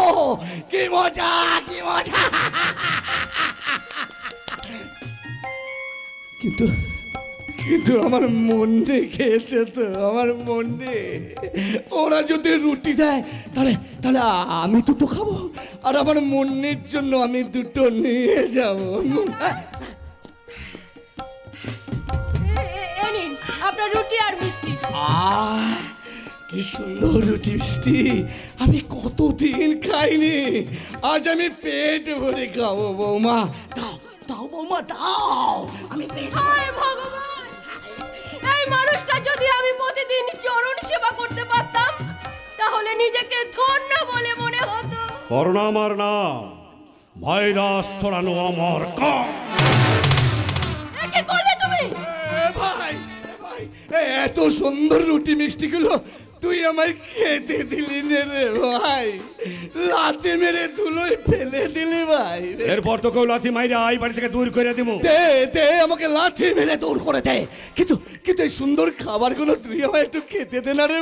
কি মজা, কি মজা। কিন্তু কিন্তু আমার মনে খেয়েছে তো, আমার মনে। ওরা যদি রুটি দেয় তাহলে তাহলে আমি দুটো খাবো, আর আমার মনের জন্য আমি দুটো নিয়ে যাবো। এই নিন আপনার রুটি আর মিষ্টি। কি সুন্দর রুটি মিষ্টি, আমি কতদিন খাইনি, আজ আমি পেট ভরে খাবো বৌমা। দাও দাও বৌমা দাও, আমি পেট। হায় ভগবান, এই মানুষটা যদি আমি প্রতিদিন চরণ সেবা করতে পারতাম তাহলে নিজেকে ধন্য বলে মনে হতো। করোনা আমার নাম, ভাইরাস ছড়ানো আমার কাম। কি করলে তুমি? ভাই ভাই, এত সুন্দর রুটি মিষ্টিগুলো তুই আমায় খেতে দিলি না রে ভাই, লাথি মেরে ধুলোয় ফেলে দিলি ভাই। এরপর তোকেও লাথি মাইরে এই বাড়ি থেকে দূর করে দেবো। দে দে, আমাকে লাথি মেরে দূর করে দে, কিন্তু কিন্তু এই সুন্দর খাবারগুলো তুই আমায় একটু খেতে দে না রে।